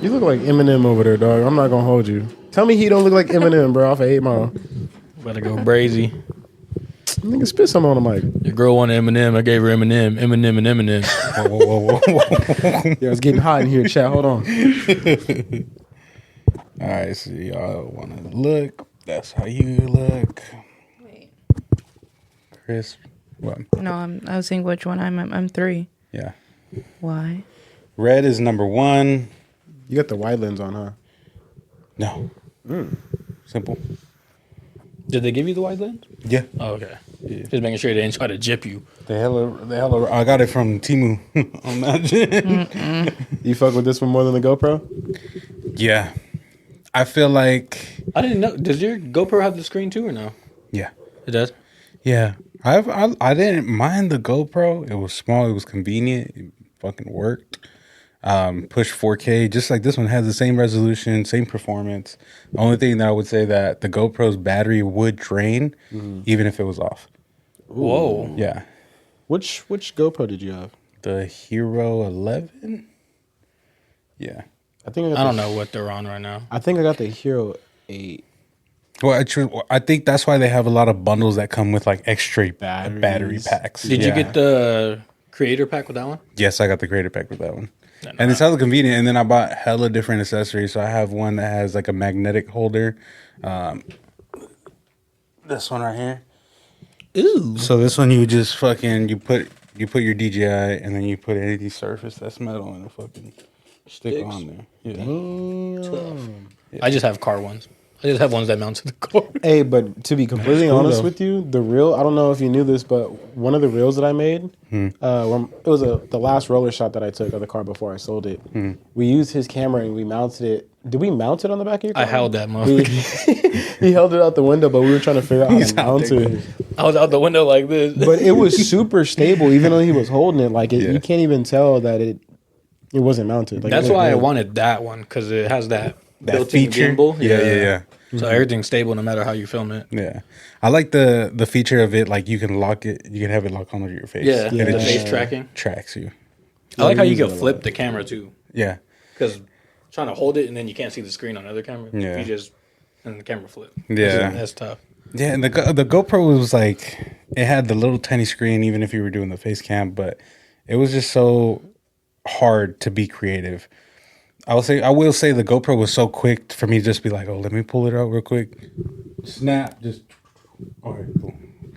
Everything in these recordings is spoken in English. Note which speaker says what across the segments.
Speaker 1: You look like Eminem over there, dog. I'm not gonna hold you. Tell me he don't look like Eminem, bro, off of 8 Mile.
Speaker 2: Better go brazy.
Speaker 1: Nigga, spit something on the mic.
Speaker 2: Your girl wanted Eminem. I gave her Eminem. Eminem and Eminem.
Speaker 1: Whoa. Yeah, it's getting hot in here, chat. Hold on.
Speaker 3: All right, so y'all want to look. That's how you look.
Speaker 4: Wait.
Speaker 3: Chris, what?
Speaker 4: No, I was saying which one. I'm 3.
Speaker 3: Yeah.
Speaker 4: Why?
Speaker 3: Red is number 1.
Speaker 1: You got the wide lens on, huh?
Speaker 3: No. Simple.
Speaker 2: Did they give you the wide lens?
Speaker 3: Yeah.
Speaker 2: Oh, okay. Yeah. Just making sure they didn't try to jip you.
Speaker 3: The hell. I got it from Temu on that.
Speaker 1: You fuck with this one more than the GoPro?
Speaker 3: Yeah. I feel like.
Speaker 2: I didn't know. Does your GoPro have the screen too or no?
Speaker 3: Yeah.
Speaker 2: It does?
Speaker 3: Yeah. I didn't mind the GoPro. It was small. It was convenient. It fucking worked. Push 4K, just like this one has the same resolution, same performance. The only thing that I would say that the GoPro's battery would drain even if it was off.
Speaker 2: Whoa.
Speaker 3: Yeah.
Speaker 1: Which GoPro did you have?
Speaker 3: The Hero 11? Yeah.
Speaker 1: I think
Speaker 2: I don't know what they're on right now.
Speaker 1: I think I got the Hero 8.
Speaker 3: Well, I think that's why they have a lot of bundles that come with like extra battery packs.
Speaker 2: Did you get the creator pack with that one?
Speaker 3: Yes, I got the creator pack with that one. And it's hella convenient. And then I bought hella different accessories. So I have one that has like a magnetic holder. This one right here.
Speaker 2: Ooh.
Speaker 3: So this one you just fucking you put your DJI and then you put any surface that's metal and fucking stick on there. Yeah.
Speaker 1: Damn.
Speaker 2: I just have car ones. I just have ones that mount to the car.
Speaker 1: Hey, but to be completely
Speaker 3: cool,
Speaker 1: honest
Speaker 3: though.
Speaker 1: with you, the reel, I don't know if you knew this, but one of the reels that I made, it was the last roller shot that I took of the car before I sold it. We used his camera and we mounted it. Did we mount it on the back of your car?
Speaker 2: I held that motherfucker.
Speaker 1: He held it out the window, but we were trying to figure out how to mount it.
Speaker 2: I was out the window like this.
Speaker 1: But it was super stable, even though he was holding it. Like, you can't even tell that it wasn't mounted. Like,
Speaker 2: That's
Speaker 1: it
Speaker 2: why I
Speaker 1: good.
Speaker 2: wanted that one, because it has that built-in
Speaker 3: feature?
Speaker 2: gimbal.
Speaker 3: Yeah.
Speaker 2: So everything's stable no matter how you film it.
Speaker 3: Yeah. I like the feature of it, like you can lock it, you can have it lock onto your face.
Speaker 2: Yeah,
Speaker 3: And
Speaker 2: the
Speaker 3: it
Speaker 2: face
Speaker 3: just
Speaker 2: tracking.
Speaker 3: tracks you.
Speaker 2: I like how you
Speaker 1: use it
Speaker 2: can
Speaker 1: a
Speaker 2: flip
Speaker 1: lot.
Speaker 2: the camera too,
Speaker 3: Yeah.
Speaker 2: because trying to hold it and then you can't see the screen on other camera.
Speaker 3: Yeah.
Speaker 2: You just and the camera flip.
Speaker 3: Yeah.
Speaker 2: That's tough.
Speaker 3: Yeah, and the GoPro was like, it had the little tiny screen even if you were doing the face cam, but it was just so hard to be creative. I will say the GoPro was so quick for me to just be like, oh, let me pull it out real quick. Snap, just, all right, cool.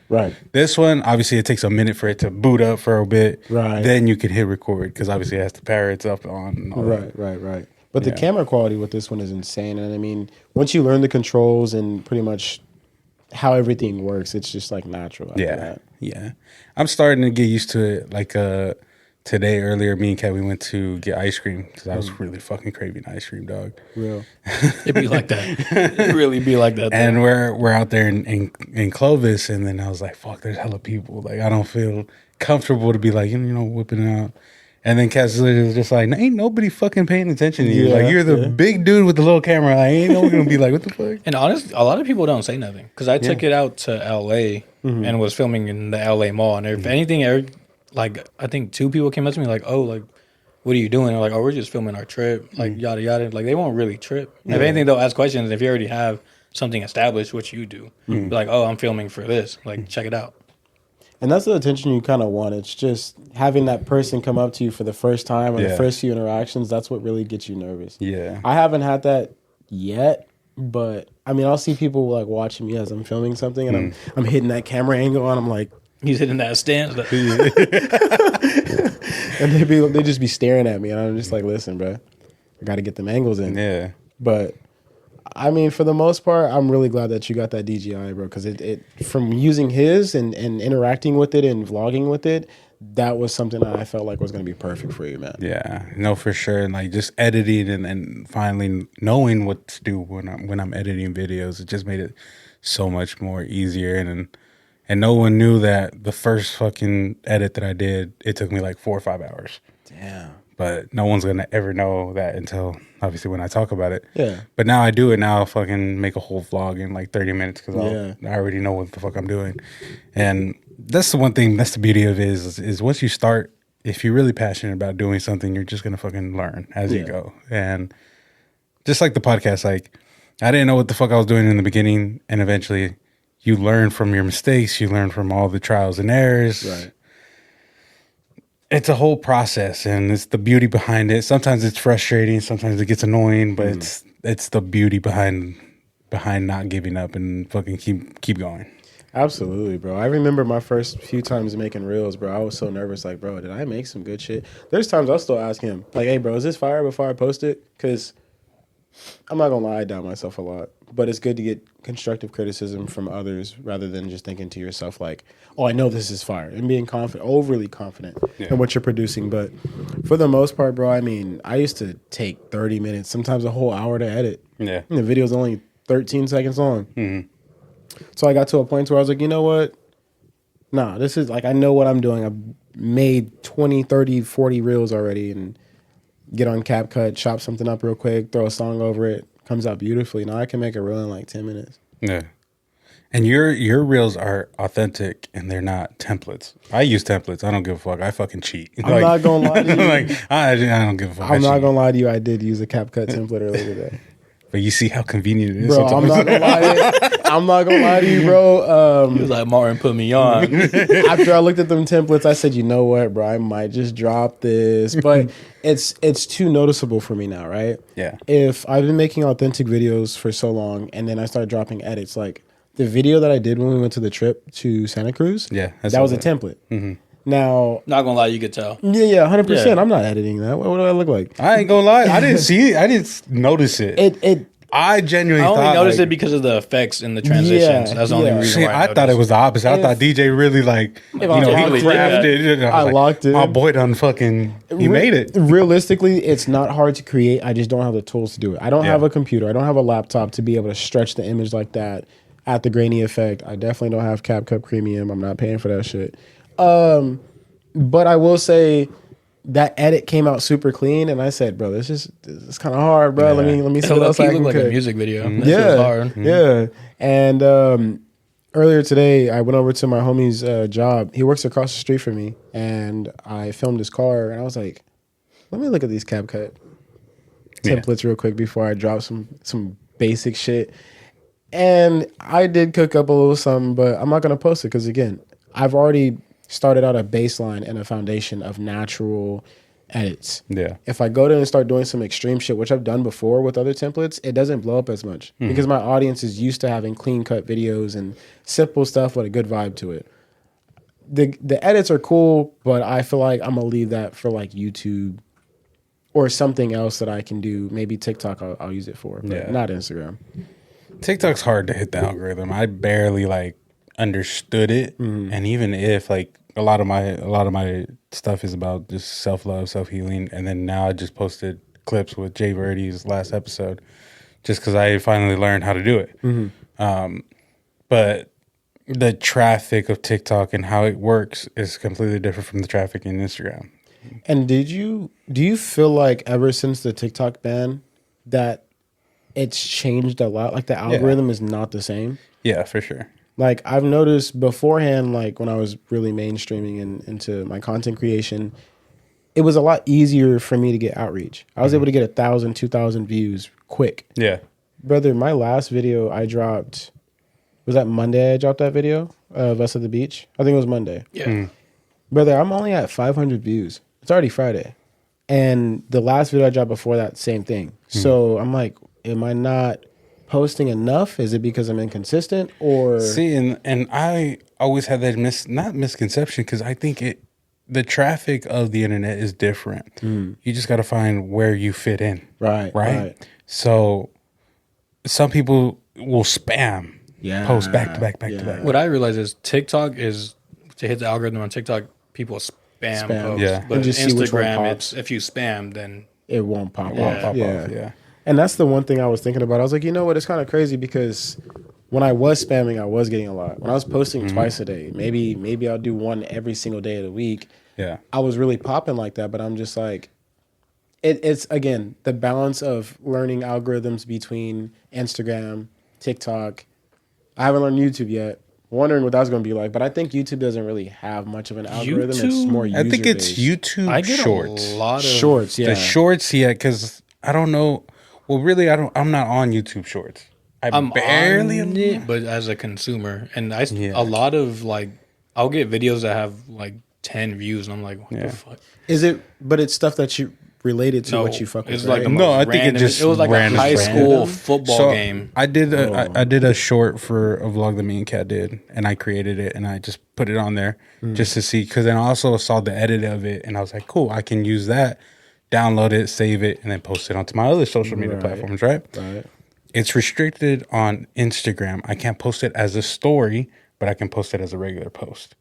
Speaker 1: Right.
Speaker 3: This one, obviously, it takes a minute for it to boot up for a bit.
Speaker 1: Right.
Speaker 3: Then you can hit record because obviously it has to power it up on. And all that.
Speaker 1: Right. But the camera quality with this one is insane. And I mean, once you learn the controls and pretty much how everything works, it's just like natural. After that.
Speaker 3: Yeah. I'm starting to get used to it. Like today, earlier, me and Kat, we went to get ice cream because I was really fucking craving ice cream, dog.
Speaker 1: Real.
Speaker 2: It'd be like that. It really be like that.
Speaker 3: And we're out there in Clovis, and then I was like, fuck, there's hella people. Like, I don't feel comfortable to be like, whipping it out. And then Cass was just like, ain't nobody fucking paying attention to you.
Speaker 1: Yeah,
Speaker 3: like, you're the big dude with the little camera. Like, ain't no one gonna be like, what the fuck?
Speaker 2: And honestly, a lot of people don't say nothing because I took it out to LA and was filming in the LA mall. And if anything, like, I think 2 people came up to me like, oh, like, what are you doing? They're like, oh, we're just filming our trip, like, yada, yada. Like, they won't really trip. If anything, they'll ask questions. If you already have something established, which you do, be like, oh, I'm filming for this. Like, check it out.
Speaker 1: And that's the attention you kind of want. It's just having that person come up to you for the first time or the first few interactions. That's what really gets you nervous.
Speaker 3: Yeah.
Speaker 1: I haven't had that yet, but I mean, I'll see people like watching me as I'm filming something and I'm hitting that camera angle and I'm like,
Speaker 2: He's hitting that stance.
Speaker 1: and they just be staring at me and I'm just like, listen, bro, I got to get them angles in.
Speaker 3: Yeah.
Speaker 1: But I mean, for the most part, I'm really glad that you got that DJI, bro, because it from using his and interacting with it and vlogging with it, that was something that I felt like was going to be perfect for you, man.
Speaker 3: Yeah, no, for sure. And like just editing and finally knowing what to do when I'm editing videos, it just made it so much more easier. And no one knew that the first fucking edit that I did, it took me like 4 or 5 hours.
Speaker 1: Damn.
Speaker 3: But no one's gonna ever know that until obviously when I talk about it.
Speaker 1: Yeah.
Speaker 3: But now I do it. Now I'll fucking make a whole vlog in like 30 minutes because I already know what the fuck I'm doing. And that's the one thing. That's the beauty of it is once you start, if you're really passionate about doing something, you're just gonna fucking learn as you go. And Just like the podcast, like I didn't know what the fuck I was doing in the beginning, and eventually you learn from your mistakes, you learn from all the trials and errors.
Speaker 1: Right.
Speaker 3: It's a whole process, and it's the beauty behind it. Sometimes it's frustrating, sometimes it gets annoying, but it's the beauty behind not giving up and fucking keep going.
Speaker 1: Absolutely, bro. I remember my first few times making reels, bro. I was so nervous, like, bro, did I make some good shit? There's times I'll still ask him, like, hey, bro, is this fire before I post it? Because I'm not gonna lie, I doubt myself a lot. But it's good to get constructive criticism from others rather than just thinking to yourself like, oh, I know this is fire, and being confident, overly confident in what you're producing. But for the most part, bro, I mean, I used to take 30 minutes, sometimes a whole hour to edit.
Speaker 3: Yeah.
Speaker 1: And the video's only 13 seconds long. So I got to a point where I was like, you know what? Nah, this is like, I know what I'm doing. I've made 20, 30, 40 reels already, and get on CapCut, chop something up real quick, throw a song over it. Comes out beautifully. Now I can make a reel in like 10 minutes.
Speaker 3: Yeah. And your reels are authentic and they're not templates. I use templates. I don't give a fuck. I fucking cheat.
Speaker 1: I'm not gonna lie to you.
Speaker 3: Like I don't give a fuck.
Speaker 1: I'm not gonna lie to you. I did use a CapCut template earlier today.
Speaker 3: But you see how convenient it is.
Speaker 1: Bro, I'm not gonna lie to you. I'm not gonna lie to you, bro.
Speaker 2: He was like, Martin put me on.
Speaker 1: After I looked at them templates, I said, you know what, bro, I might just drop this. But it's too noticeable for me now, right?
Speaker 3: Yeah.
Speaker 1: If I've been making authentic videos for so long and then I started dropping edits, like the video that I did when we went to the trip to Santa Cruz, that was a template. Now,
Speaker 2: Not gonna lie, you could tell.
Speaker 1: yeah, 100%.
Speaker 2: Yeah.
Speaker 1: I'm not editing that. What do I look like?
Speaker 3: I ain't gonna lie. I didn't see it. I didn't notice it. I genuinely
Speaker 2: I only
Speaker 3: thought
Speaker 2: noticed
Speaker 3: like,
Speaker 2: it because of the effects and the transitions.
Speaker 1: Yeah,
Speaker 2: That's the only
Speaker 1: yeah.
Speaker 2: reason
Speaker 3: See,
Speaker 2: why
Speaker 3: I thought it was the opposite. I thought DJ really like,
Speaker 1: I locked it
Speaker 3: crafted.
Speaker 1: in, I locked it
Speaker 3: My
Speaker 1: in.
Speaker 3: boy done fucking, he made it.
Speaker 1: Realistically, it's not hard to create. I just don't have the tools to do it. I don't have a computer. I don't have a laptop to be able to stretch the image like that at the grainy effect. I definitely don't have CapCut Premium. I'm not paying for that shit. But I will say that edit came out super clean, and I said, bro, this is kind of hard, bro.
Speaker 3: Yeah.
Speaker 1: Let me see
Speaker 2: So
Speaker 1: what else I
Speaker 2: look
Speaker 1: can
Speaker 2: like a
Speaker 1: cook.
Speaker 2: music video. That shit
Speaker 1: Yeah,
Speaker 2: was hard.
Speaker 1: yeah. And earlier today, I went over to my homie's job. He works across the street from me, and I filmed his car. And I was like, let me look at these CapCut templates real quick before I drop some basic shit. And I did cook up a little something, but I'm not gonna post it because again, I've already started out a baseline and a foundation of natural edits.
Speaker 3: Yeah.
Speaker 1: If I go there and start doing some extreme shit, which I've done before with other templates, it doesn't blow up as much because my audience is used to having clean cut videos and simple stuff with a good vibe to it. The edits are cool, but I feel like I'm gonna leave that for like YouTube or something else that I can do. Maybe TikTok I'll use it for, but not Instagram.
Speaker 3: TikTok's hard to hit the algorithm. I barely like understood it, and even if like a lot of my stuff is about just self-love, self-healing, and then now I just posted clips with Jay Verdi's last episode just because I finally learned how to do it. But the traffic of TikTok and how it works is completely different from the traffic in Instagram.
Speaker 1: And do you feel like ever since the TikTok ban that it's changed a lot? Like the algorithm is not the same?
Speaker 3: Yeah, for sure.
Speaker 1: Like I've noticed beforehand, like when I was really mainstreaming and into my content creation, it was a lot easier for me to get outreach. I was able to get 1,000, 2,000 views quick.
Speaker 3: Yeah.
Speaker 1: Brother, my last video I dropped, was that Monday I dropped that video of us at the beach? I think it was Monday.
Speaker 2: Yeah.
Speaker 1: Brother, I'm only at 500 views. It's already Friday. And the last video I dropped before that, same thing. So I'm like, am I not posting enough? Is it because I'm inconsistent or
Speaker 3: See, and I always had that misconception because I think the traffic of the internet is different. You just got to find where you fit in. Right. So some people will spam post back to back to back.
Speaker 2: What I realize is TikTok is to hit the algorithm on TikTok, people spam posts.
Speaker 3: Yeah.
Speaker 2: But
Speaker 1: And just see which one
Speaker 2: Instagram,
Speaker 1: pops.
Speaker 2: it's if you spam, then
Speaker 1: it won't pop
Speaker 3: Pop
Speaker 1: off?
Speaker 3: off, yeah.
Speaker 1: And that's the one thing I was thinking about. I was like, you know what? It's kind of crazy because when I was spamming, I was getting a lot. When I was posting twice a day, maybe I'll do one every single day of the week.
Speaker 3: Yeah.
Speaker 1: I was really popping like that, but I'm just like, it's again, the balance of learning algorithms between Instagram, TikTok. I haven't learned YouTube yet. Wondering what that's going to be like, but I think YouTube doesn't really have much of an algorithm. It's
Speaker 2: YouTube?
Speaker 1: more
Speaker 3: I think it's
Speaker 1: user-based.
Speaker 3: YouTube
Speaker 2: I get
Speaker 3: shorts.
Speaker 2: a lot of
Speaker 1: Shorts, yeah.
Speaker 3: The shorts, yeah, because I don't know. Well, really, I'm not on YouTube Shorts.
Speaker 2: I'm
Speaker 3: barely
Speaker 2: on it, but as a consumer, and a lot of like, I'll get videos that have like 10 views, and I'm like, what the fuck?
Speaker 1: Is it? But it's stuff that you related to
Speaker 2: No,
Speaker 1: what you fuck with.
Speaker 2: it's like
Speaker 1: right?
Speaker 2: the most
Speaker 3: No, I think
Speaker 2: random.
Speaker 3: it just
Speaker 2: It was like a
Speaker 3: random
Speaker 2: high
Speaker 3: shit.
Speaker 2: school football game.
Speaker 3: I did I did a short for a vlog that me and Kat did, and I created it and I just put it on there just to see, because then I also saw the edit of it and I was like, cool, I can use that, download it, save it, and then post it onto my other social media platforms, right?
Speaker 1: Right.
Speaker 3: It's restricted on Instagram. I can't post it as a story, but I can post it as a regular post.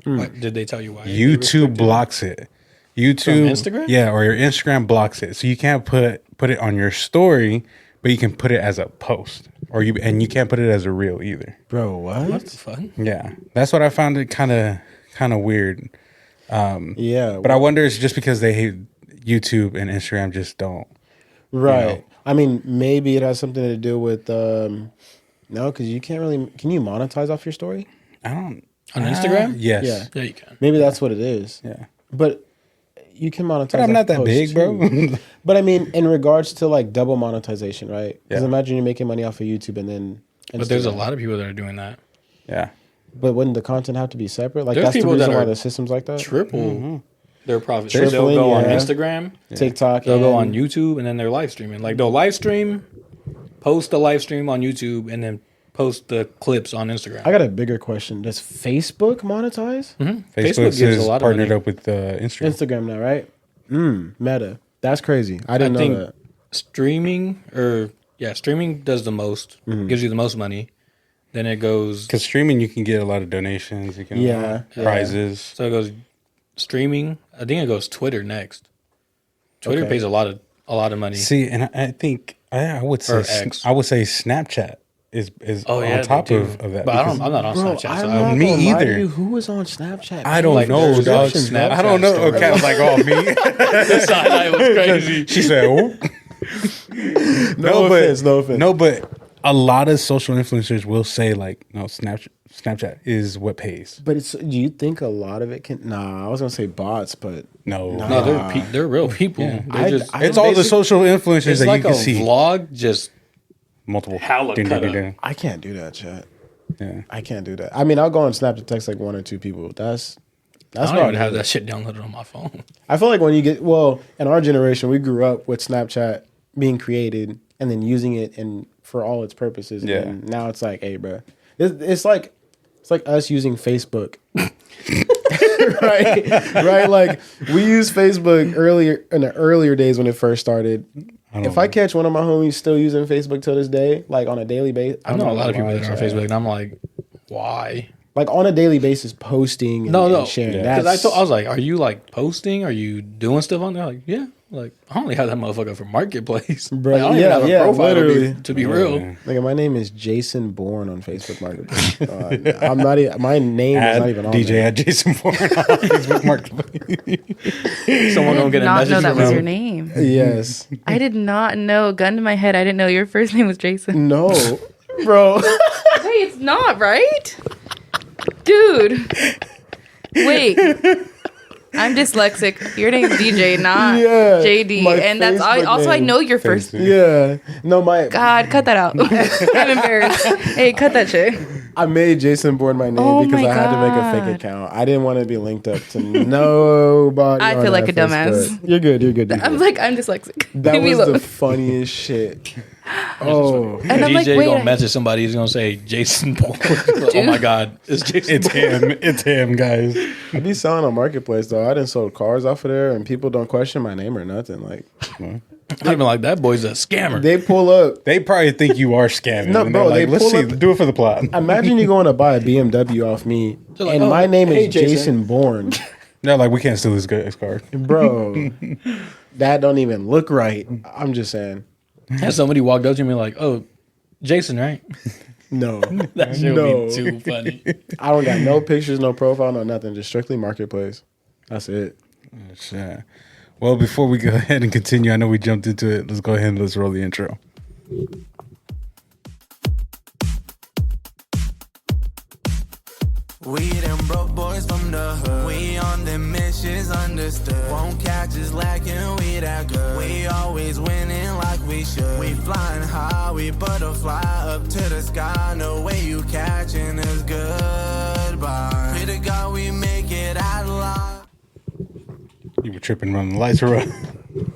Speaker 2: What, did they tell you why?
Speaker 3: YouTube blocks it. YouTube,
Speaker 2: Instagram?
Speaker 3: yeah, or your Instagram blocks it, so you can't put it on your story, but you can put it as a post, and you can't put it as a reel either.
Speaker 1: Bro, what?
Speaker 2: What the fuck?
Speaker 3: Yeah, that's what I found it kind of weird.
Speaker 1: Yeah.
Speaker 3: But I wonder, it's just because they hate YouTube and Instagram just don't.
Speaker 1: Right.
Speaker 3: know.
Speaker 1: I mean, maybe it has something to do with no, because you can't really. Can you monetize off your story?
Speaker 3: I don't
Speaker 2: On Instagram?
Speaker 3: Yes.
Speaker 1: Yeah.
Speaker 2: Yeah, you can.
Speaker 1: Maybe that's what it is.
Speaker 3: Yeah.
Speaker 1: But you can monetize.
Speaker 3: But I'm
Speaker 1: off
Speaker 3: not that
Speaker 1: posts
Speaker 3: big, bro.
Speaker 1: too. But I mean, in regards to like double monetization, right? Because
Speaker 3: Yeah.
Speaker 1: imagine you're making money off of YouTube and then.
Speaker 2: But there's a
Speaker 1: Instagram.
Speaker 2: lot of people that are doing that.
Speaker 3: Yeah.
Speaker 1: But wouldn't the content have to be separate? Like
Speaker 2: There's
Speaker 1: that's the
Speaker 2: people that
Speaker 1: reason why
Speaker 2: are
Speaker 1: the system's like that.
Speaker 2: Triple their profit.
Speaker 1: Tripling,
Speaker 2: They'll go on
Speaker 1: yeah.
Speaker 2: Instagram,
Speaker 1: TikTok.
Speaker 2: they'll go
Speaker 1: and-
Speaker 2: on YouTube, and then they're live streaming. Like they'll live stream, post the live stream on YouTube, and then post the clips on Instagram.
Speaker 1: I got a bigger question. Does Facebook monetize?
Speaker 3: Facebook is partnered up with Instagram.
Speaker 1: Instagram now, right? Meta. That's crazy. I didn't know
Speaker 2: think
Speaker 1: that.
Speaker 2: streaming does the most, gives you the most money. Then it goes,
Speaker 3: Because streaming, you can get a lot of donations. You can prizes.
Speaker 2: so it goes streaming. I think it goes Twitter next. Twitter
Speaker 1: Okay.
Speaker 2: pays a lot of money.
Speaker 3: See, and I think I would say
Speaker 2: Or X.
Speaker 3: I would say Snapchat is on top
Speaker 2: they do.
Speaker 3: of that.
Speaker 2: But I'm not on
Speaker 1: Bro,
Speaker 2: Snapchat. So
Speaker 1: I'm
Speaker 2: I
Speaker 1: not
Speaker 2: don't
Speaker 3: me
Speaker 1: gonna lie to
Speaker 3: either.
Speaker 1: you, who was on Snapchat?
Speaker 3: I don't
Speaker 2: Like,
Speaker 3: know,
Speaker 2: there's
Speaker 3: dog.
Speaker 2: Snapchat
Speaker 3: I don't know.
Speaker 2: stories.
Speaker 3: Okay, I was like, oh, me.
Speaker 2: the side eye was crazy.
Speaker 3: She said, oh.
Speaker 1: No offense, no offense.
Speaker 3: No, but a lot of social influencers will say like, no, Snapchat is what pays.
Speaker 1: But do you think a lot of it can? Nah, I was gonna say bots, but
Speaker 3: No,
Speaker 2: No, they're real people. They're just,
Speaker 3: it's all the social influencers
Speaker 2: it's
Speaker 3: that
Speaker 2: like
Speaker 3: you
Speaker 2: a
Speaker 3: can see.
Speaker 2: vlog, just
Speaker 3: Multiple.
Speaker 2: Hella
Speaker 3: Ding,
Speaker 2: cut
Speaker 3: ding,
Speaker 2: up.
Speaker 3: ding, ding.
Speaker 1: I can't do that, chat.
Speaker 3: Yeah.
Speaker 1: I can't do that. I mean, I'll go on Snap to text like one or two people. That's
Speaker 2: I don't
Speaker 1: about
Speaker 2: even have
Speaker 1: it.
Speaker 2: that shit downloaded on my phone.
Speaker 1: I feel like when you get in our generation, we grew up with Snapchat being created and then using it and for all its purposes.
Speaker 3: Yeah.
Speaker 1: And now it's like, hey, bro, it's like us using Facebook. right. Like we used Facebook earlier in the earlier days when it first started. If I catch one of my homies still using Facebook till this day, like on a daily basis,
Speaker 2: I know a lot of people that are on Facebook, and I'm like, why?
Speaker 1: like on a daily basis, posting and, and sharing.
Speaker 3: Yeah.
Speaker 2: Because I was like, are you like posting? Are you doing stuff on there? Like, yeah. Like, I only have that motherfucker for Marketplace.
Speaker 1: Bro,
Speaker 2: Like, I don't
Speaker 1: yeah,
Speaker 2: even have a
Speaker 1: yeah,
Speaker 2: profile
Speaker 1: literally.
Speaker 2: to be real.
Speaker 1: Like my name is Jason Bourne on Facebook Marketplace. I'm not. My name is not even on
Speaker 3: DJ
Speaker 1: there.
Speaker 3: at Jason Bourne on Facebook Marketplace.
Speaker 2: Someone gonna get a
Speaker 4: Not
Speaker 2: message
Speaker 4: know that
Speaker 2: from
Speaker 4: was
Speaker 2: him.
Speaker 4: your name.
Speaker 1: Yes.
Speaker 4: I did not know. Gun to my head, I didn't know your first name was Jason.
Speaker 1: No, bro.
Speaker 4: Wait, it's not right, dude. Wait, I'm dyslexic. Your name's DJ, not
Speaker 1: Yeah,
Speaker 4: JD,
Speaker 1: my
Speaker 4: and that's
Speaker 1: Facebook
Speaker 4: also I
Speaker 1: name.
Speaker 4: know your first.
Speaker 1: Yeah. No,
Speaker 4: God, cut that out. I'm embarrassed. Hey, cut that shit.
Speaker 1: I made Jason Bourne my name
Speaker 4: Oh
Speaker 1: because
Speaker 4: my
Speaker 1: I had to make a fake
Speaker 4: God.
Speaker 1: account. I didn't want to be linked up to nobody.
Speaker 4: I
Speaker 1: on
Speaker 4: feel like
Speaker 1: that
Speaker 4: a dumbass.
Speaker 1: Facebook. You're good. You're good. You're
Speaker 4: I'm
Speaker 1: good.
Speaker 4: like, I'm dyslexic.
Speaker 1: That
Speaker 4: Leave me
Speaker 1: was the
Speaker 4: alone.
Speaker 1: funniest shit. Oh,
Speaker 4: And I'm like,
Speaker 2: DJ
Speaker 4: wait,
Speaker 2: gonna message somebody. He's gonna say Jason Bourne. Oh my god, it's Jason.
Speaker 3: It's him. It's him, guys.
Speaker 1: I be selling on Marketplace though. I done sold cars off of there, and people don't question my name or nothing. Like
Speaker 2: I've been like, that boy's a scammer.
Speaker 1: they pull up.
Speaker 3: They probably think you are scamming.
Speaker 1: No,
Speaker 3: and
Speaker 1: bro,
Speaker 3: they're like,
Speaker 1: they
Speaker 3: let's
Speaker 1: pull
Speaker 3: see,
Speaker 1: up-
Speaker 3: do it for the plot.
Speaker 1: Imagine you going to buy a BMW off me,
Speaker 2: They're like,
Speaker 1: and
Speaker 2: "Oh,
Speaker 1: my name
Speaker 2: hey,
Speaker 1: is
Speaker 2: Jason."
Speaker 1: Jason Bourne,
Speaker 3: They're like, we can't steal this guy's car.
Speaker 1: bro. That don't even look right. I'm just saying.
Speaker 2: Has somebody walked up to me like, oh, Jason, right?
Speaker 1: No,
Speaker 2: That shit
Speaker 1: No.
Speaker 2: would be too funny.
Speaker 1: I don't got no pictures, no profile, no nothing. Just strictly Marketplace. That's it.
Speaker 3: Shit. Well, before we go ahead and continue, I know we jumped into it. Let's go ahead and let's roll the intro.
Speaker 5: We them broke boys from the hood. We on them missions, understood. Won't catch us lacking, we that good. We always winning like we should. We flying high, we butterfly up to the sky. No way you catching us, goodbye. Pray to God we make it out alive.
Speaker 3: You were tripping when the lights were up.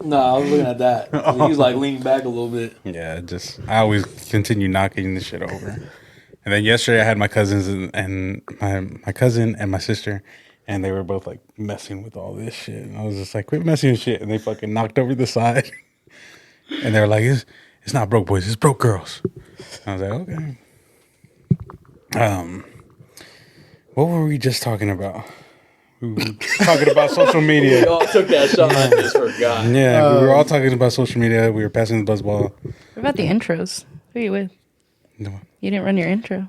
Speaker 2: No, I was looking at that. He was like leaning back a little bit.
Speaker 3: Yeah, I always continue knocking this shit over. And then yesterday I had my cousins and my cousin and my sister, and they were both like messing with all this shit. And I was just like, quit messing with shit. And they fucking knocked over the side. And they were like, it's not broke boys, it's broke girls. I was like, okay. What were we just talking about? We were talking about social media.
Speaker 2: We all took that shot. I just forgot.
Speaker 3: Yeah, we were all talking about social media. We were passing the buzzball.
Speaker 4: What about the intros? Who are you with?
Speaker 3: No.
Speaker 4: You didn't run your intro.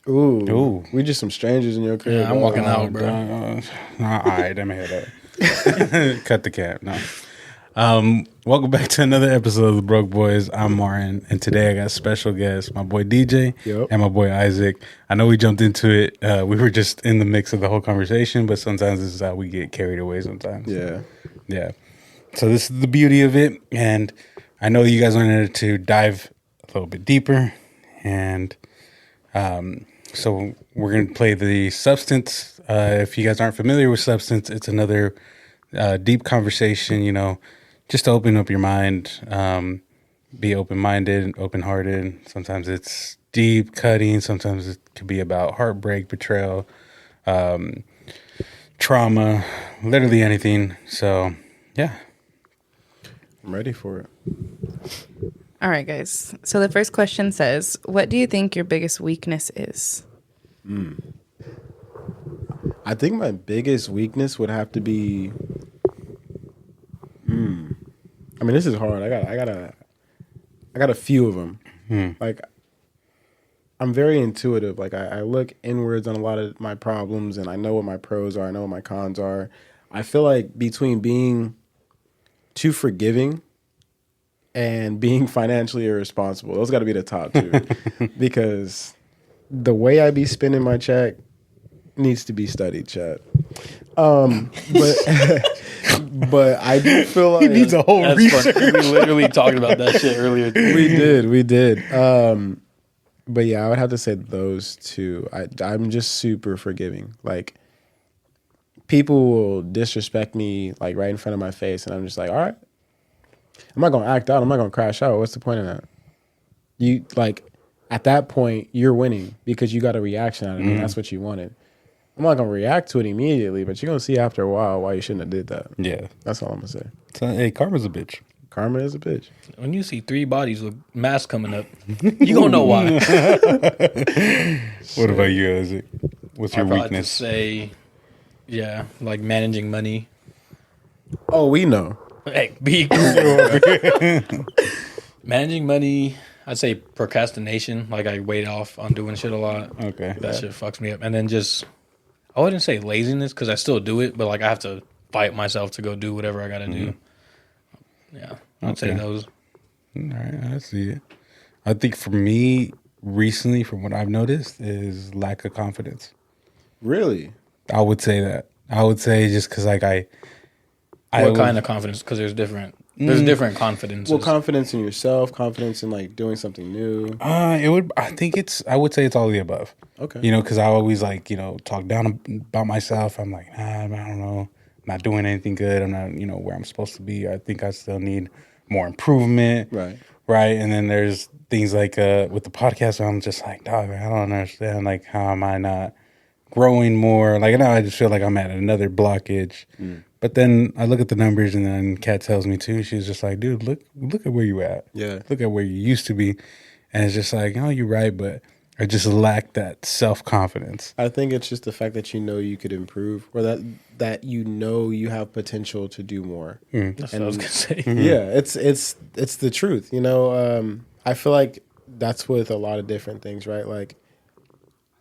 Speaker 1: Ooh. We just some strangers in your crib.
Speaker 2: Yeah, I'm walking out, bro.
Speaker 3: All right, let me head up. Cut the cap. No. Welcome back to another episode of the Broke Boys. I'm Martin, and today I got special guests, my boy DJ and my boy Isaac. I know we jumped into it. We were just in the mix of the whole conversation, but sometimes this is how we get carried away sometimes. Yeah. So this is the beauty of it, and I know you guys wanted to dive a little bit deeper, and so we're going to play the Substance. If you guys aren't familiar with Substance, it's another deep conversation, just to open up your mind, be open-minded, open-hearted. Sometimes it's deep, cutting. Sometimes it could be about heartbreak, betrayal, trauma, literally anything. So, yeah.
Speaker 1: I'm ready for it.
Speaker 4: All right, guys. So the first question says, what do you think your biggest weakness is?
Speaker 1: I think my biggest weakness would have to be. I mean, this is hard. I got a few of them. Like, I'm very intuitive. Like, I look inwards on a lot of my problems, and I know what my pros are. I know what my cons are. I feel like between being too forgiving and being financially irresponsible, those got to be the top two. Because the way I be spending my check needs to be studied, chat. But I do feel like
Speaker 3: He needs a whole
Speaker 2: That's
Speaker 3: research.
Speaker 2: funny. We literally talked about that shit earlier.
Speaker 1: we did. But yeah, I would have to say those two. I'm just super forgiving. Like, people will disrespect me like right in front of my face, and I'm just like, all right, I'm not gonna act out. I'm not gonna crash out. What's the point of that? You like, at that point, you're winning because you got a reaction out of me. That's what you wanted. I'm not gonna react to it immediately, but you're gonna see after a while why you shouldn't have did that.
Speaker 3: Yeah.
Speaker 1: That's all I'm gonna say.
Speaker 3: So, hey, karma's a bitch.
Speaker 1: Karma is a bitch.
Speaker 2: When you see 3 bodies with masks coming up, you gonna know why.
Speaker 3: What about you, Isaac? What's your
Speaker 2: I'd probably
Speaker 3: weakness?
Speaker 2: just say, like managing money.
Speaker 1: Oh, we know.
Speaker 2: Hey, be cool. Managing money, I'd say procrastination. Like, I wait off on doing shit a lot.
Speaker 3: Okay.
Speaker 2: That shit fucks me up. And then just, I wouldn't say laziness because I still do it, but like I have to fight myself to go do whatever I got to do. Yeah, I'd say those.
Speaker 3: All right, I see it. I think for me, recently, from what I've noticed, is lack of confidence.
Speaker 1: Really?
Speaker 3: I would say that. I would say just because, like,
Speaker 2: What kind of confidence? Because there's different confidences.
Speaker 1: Well, confidence in yourself, confidence in like doing something new.
Speaker 3: I would say it's all of the above.
Speaker 1: Okay.
Speaker 3: Because I always talk down about myself. I'm like, I don't know. I'm not doing anything good. I'm not, where I'm supposed to be. I think I still need more improvement.
Speaker 1: Right.
Speaker 3: Right. And then there's things like with the podcast where I'm just like, dog, I don't understand. Like, how am I not growing more? Like, now I just feel like I'm at another blockage. But then I look at the numbers, and then Kat tells me too. She's just like, dude, look at where you at.
Speaker 1: Yeah.
Speaker 3: Look at where you used to be. And it's just like, oh, you're right, but I just lack that self-confidence.
Speaker 1: I think it's just the fact that you know you could improve, or that you have potential to do more.
Speaker 2: That's what I was gonna say.
Speaker 1: Yeah, it's the truth. I feel like that's with a lot of different things, right? Like,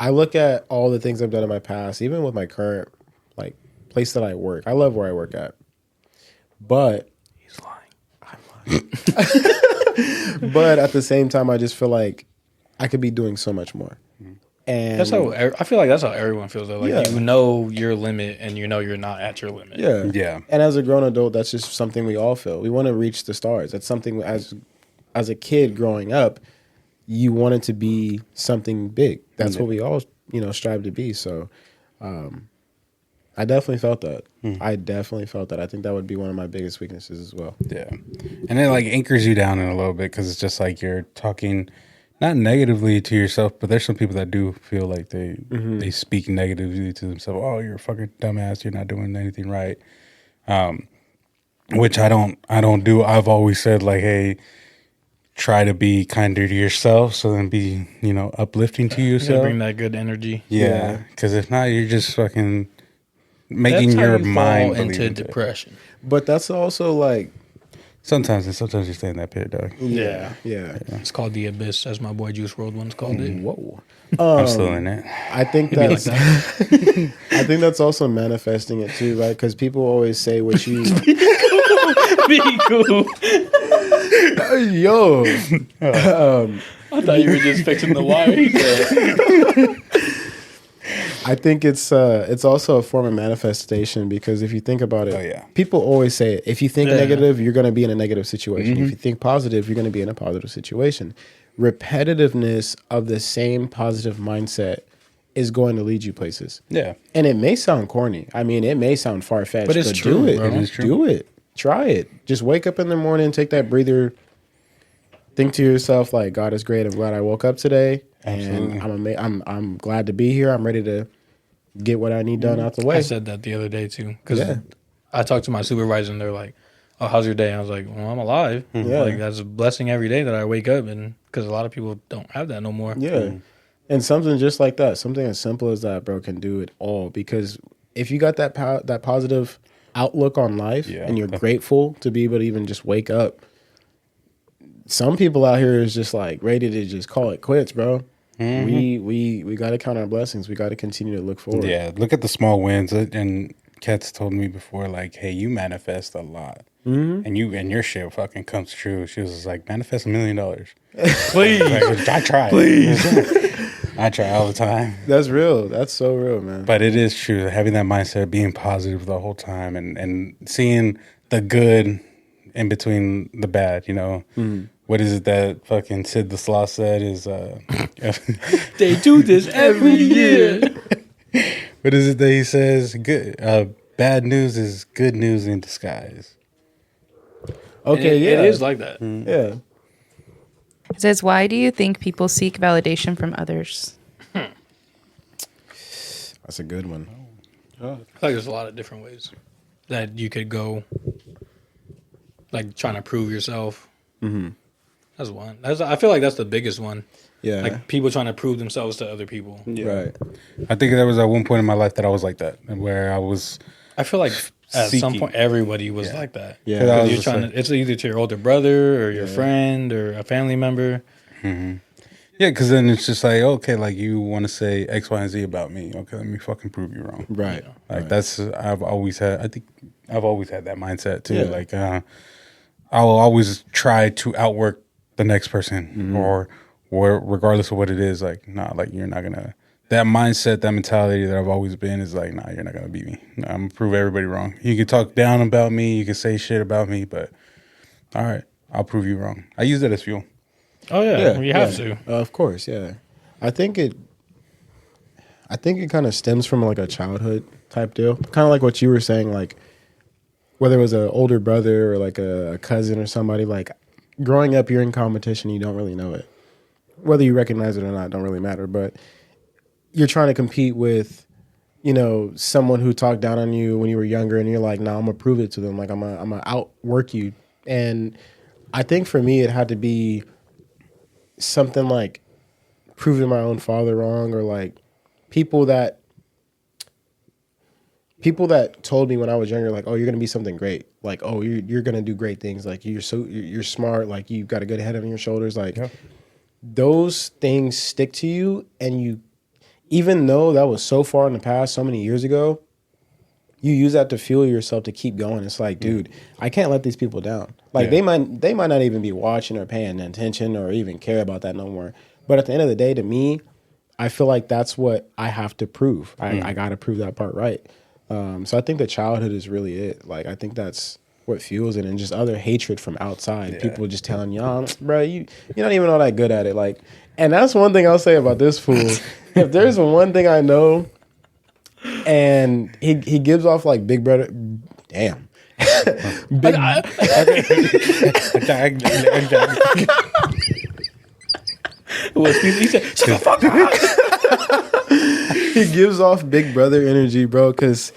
Speaker 1: I look at all the things I've done in my past, even with my current like place that I work. I love where I work at, but
Speaker 2: He's lying.
Speaker 1: but at the same time, I just feel like I could be doing so much more. And
Speaker 2: That's how I feel like that's how everyone feels. Though. Like
Speaker 1: Yeah.
Speaker 2: you know your limit, and you know you're not at your limit.
Speaker 1: yeah,
Speaker 3: Yeah.
Speaker 1: And as a grown adult, that's just something we all feel. We want to reach the stars. That's something as a kid growing up, you want it to be something big. That's what we all strive to be. So, I definitely felt that. I definitely felt that. I think that would be one of my biggest weaknesses as well.
Speaker 3: Yeah. And it like anchors you down in a little bit because it's just like you're talking not negatively to yourself, but there's some people that do feel like they speak negatively to themselves. Oh, you're a fucking dumbass. You're not doing anything right. Which I don't do. I've always said like, hey, try to be kinder to yourself. So then be, uplifting to
Speaker 2: You gotta
Speaker 3: yourself.
Speaker 2: bring that good energy.
Speaker 3: Yeah. Because if not, you're just fucking making
Speaker 2: That's how
Speaker 3: your
Speaker 2: you
Speaker 3: mind
Speaker 2: fall
Speaker 3: believe
Speaker 2: into
Speaker 3: into it.
Speaker 2: depression.
Speaker 1: But that's also like,
Speaker 3: Sometimes you stay in that pit, dog.
Speaker 1: yeah.
Speaker 2: It's called the abyss, as my boy Juice WRLD once called it.
Speaker 1: Whoa.
Speaker 3: I'm still in it.
Speaker 1: I think
Speaker 2: Be like
Speaker 1: that's
Speaker 2: that.
Speaker 1: I think that's also manifesting it too, right? Because people always say what you
Speaker 2: Be cool.
Speaker 1: yo.
Speaker 2: I thought you were just fixing the wire. He said,
Speaker 1: I think it's also a form of manifestation because if you think about it,
Speaker 3: Oh, yeah.
Speaker 1: people always say it. If you think
Speaker 2: Yeah.
Speaker 1: negative, you're going to be in a negative situation. If you think positive, you're going to be in a positive situation. Repetitiveness of the same positive mindset is going to lead you places.
Speaker 3: Yeah.
Speaker 1: And it may sound corny. I mean, it may sound far fetched,
Speaker 2: But it's
Speaker 1: do
Speaker 2: true,
Speaker 1: it.
Speaker 2: bro. It
Speaker 3: is true.
Speaker 1: Do it. Try it. Just wake up in the morning, take that breather. Think to yourself like, God is great. I'm glad I woke up today,
Speaker 3: Absolutely.
Speaker 1: and I'm glad to be here. I'm ready to get what I need done out the way.
Speaker 2: I said that the other day too, because
Speaker 1: Yeah.
Speaker 2: I talked to my supervisor and they're like, "Oh, how's your day?" I was like, "Well, I'm alive.
Speaker 1: Yeah.
Speaker 2: Like that's a blessing every day that I wake up." And because a lot of people don't have that no more.
Speaker 1: Yeah. And something just like that, something as simple as that, bro, can do it all. Because if you got that that positive outlook on life
Speaker 3: Yeah.
Speaker 1: and you're grateful to be able to even just wake up, some people out here is just like ready to just call it quits, bro. We got to count our blessings. We got to continue to look forward.
Speaker 3: Yeah, look at the small wins. And Kat's told me before, like, hey, you manifest a lot, and your shit fucking comes true. She was just like, manifest $1 million,
Speaker 2: Please.
Speaker 3: like, I try, please. I try all the time,
Speaker 1: That's real. That's so real, man.
Speaker 3: but it is true. Having that mindset, being positive the whole time, and seeing the good in between the bad. What is it that fucking Sid the Sloth said is
Speaker 2: They do this every year.
Speaker 3: what is it that he says? Good bad news is good news in disguise.
Speaker 1: Okay, yeah.
Speaker 2: It is like that.
Speaker 1: Yeah.
Speaker 4: It says, why do you think people seek validation from others?
Speaker 1: That's a good one.
Speaker 2: I feel like there's a lot of different ways that you could go, like trying to prove yourself. That's one. I feel like that's the biggest one.
Speaker 1: Yeah.
Speaker 2: Like people trying to prove themselves to other people.
Speaker 1: Right.
Speaker 3: I think there was at one point in my life that I was like that, where I was.
Speaker 2: I feel like at some
Speaker 3: Seeking.
Speaker 2: point everybody was like that.
Speaker 1: Yeah.
Speaker 3: 'Cause I was
Speaker 2: You're
Speaker 3: just
Speaker 2: trying
Speaker 3: like-
Speaker 2: to, it's either to your older brother or your friend or a family member.
Speaker 3: Yeah, because then it's just like, okay, like you want to say X, Y, and Z about me. Okay, let me fucking prove you wrong.
Speaker 1: Right.
Speaker 3: Like that's I've always had that mindset too.
Speaker 1: Yeah.
Speaker 3: Like I'll always try to outwork the next person, or regardless of what it is. Like like you're not gonna. That mindset, that mentality that I've always been is like, nah, you're not gonna beat me. Nah, I'm gonna prove everybody wrong. You can talk down about me, you can say shit about me, but all right, I'll prove you wrong. I use that as fuel.
Speaker 2: Oh yeah, you have to.
Speaker 1: Of course, yeah. I think it kind of stems from like a childhood type deal. Kind of like what you were saying, like whether it was an older brother or like a cousin or somebody, like growing up, you're in competition, you don't really know it. Whether you recognize it or not, don't really matter. But you're trying to compete with, someone who talked down on you when you were younger, and you're like, nah, I'm gonna prove it to them. Like I'm gonna outwork you. And I think for me, it had to be something like proving my own father wrong, or like people that told me when I was younger, like, oh, you're gonna be something great, like, oh, you're gonna do great things, like you're smart, like you've got a good head on your shoulders, like those things stick to you, and you, even though that was so far in the past, so many years ago, you use that to fuel yourself to keep going. It's like, dude, I can't let these people down. Like they might not even be watching or paying attention or even care about that no more. But at the end of the day, to me, I feel like that's what I have to prove. I got to prove that part right. So I think the childhood is really it. Like, I think that's what fuels it, and just other hatred from outside. People just telling you, oh, bro, you're not even all that good at it. Like, and that's one thing I'll say about this fool. If there's one thing I know, and he gives off like Big Brother, damn. Big,
Speaker 2: He said, "Shut the fuck up."
Speaker 1: he gives off Big Brother energy, bro, because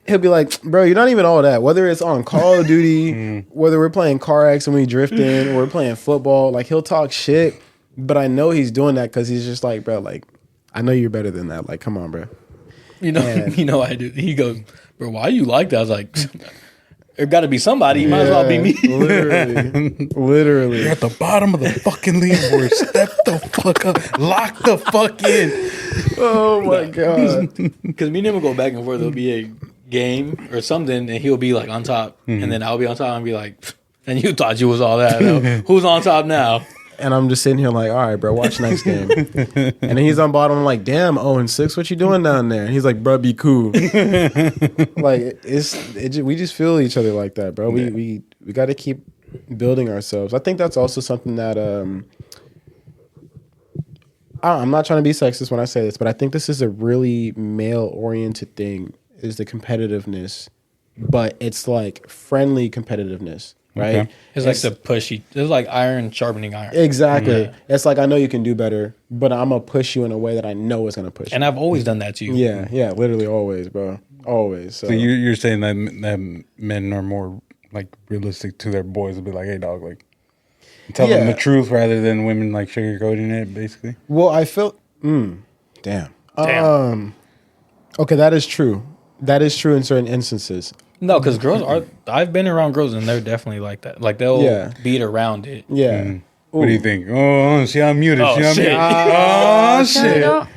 Speaker 1: he'll be like, bro, you're not even all that. Whether it's on Call of Duty, whether we're playing Car X and we drifting, or we're playing football, like, he'll talk shit, but I know he's doing that because he's just like, bro, like, I know you're better than that. Like, come on, bro.
Speaker 2: You know, I do. He goes, bro, why you like that? I was like, there got to be somebody. You might as well be me.
Speaker 1: Literally.
Speaker 3: You're at the bottom of the fucking leaderboard. Step the fuck up. Lock the fuck in.
Speaker 1: Oh my god.
Speaker 2: Because me and him will go back and forth. There'll be a game or something, and he'll be like on top, and then I'll be on top and be like, and you thought you was all that. Who's on top now?
Speaker 1: And I'm just sitting here like, all right, bro, watch next game. And then he's on bottom. I'm like, damn, 0-6, what you doing down there? And he's like, bro, be cool. Like, we just feel each other like that, bro. We got to keep building ourselves. I think that's also something that I'm not trying to be sexist when I say this, but I think this is a really male-oriented thing, is the competitiveness, but it's like friendly competitiveness. Right,
Speaker 2: okay. It's like the pushy. It's like iron sharpening iron.
Speaker 1: Exactly. Yeah. It's like, I know you can do better, but I'm gonna push you in a way that I know is gonna push you.
Speaker 2: And I've always done that to you.
Speaker 1: Yeah, literally always, bro, always. So
Speaker 3: you're saying that men are more like realistic to their boys, will be like, hey, dog, like, tell them the truth rather than women like sugarcoating it, basically.
Speaker 1: Well, I feel, damn. Okay, that is true. That is true in certain instances.
Speaker 2: No, because girls are. I've been around girls and they're definitely like that. Like, they'll beat around it.
Speaker 1: Yeah.
Speaker 3: What do you think? Oh, see, I'm muted.
Speaker 2: Oh, shit.
Speaker 3: Shit.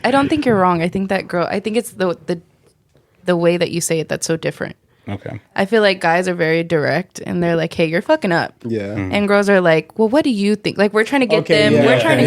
Speaker 4: I don't think you're wrong. I think that girl. I think it's the way that you say it that's so different.
Speaker 3: Okay.
Speaker 4: I feel like guys are very direct and they're like, hey, you're fucking up.
Speaker 1: Yeah.
Speaker 4: And girls are like, well, what do you think? Like, we're trying to get them.
Speaker 1: yeah.
Speaker 4: We're trying to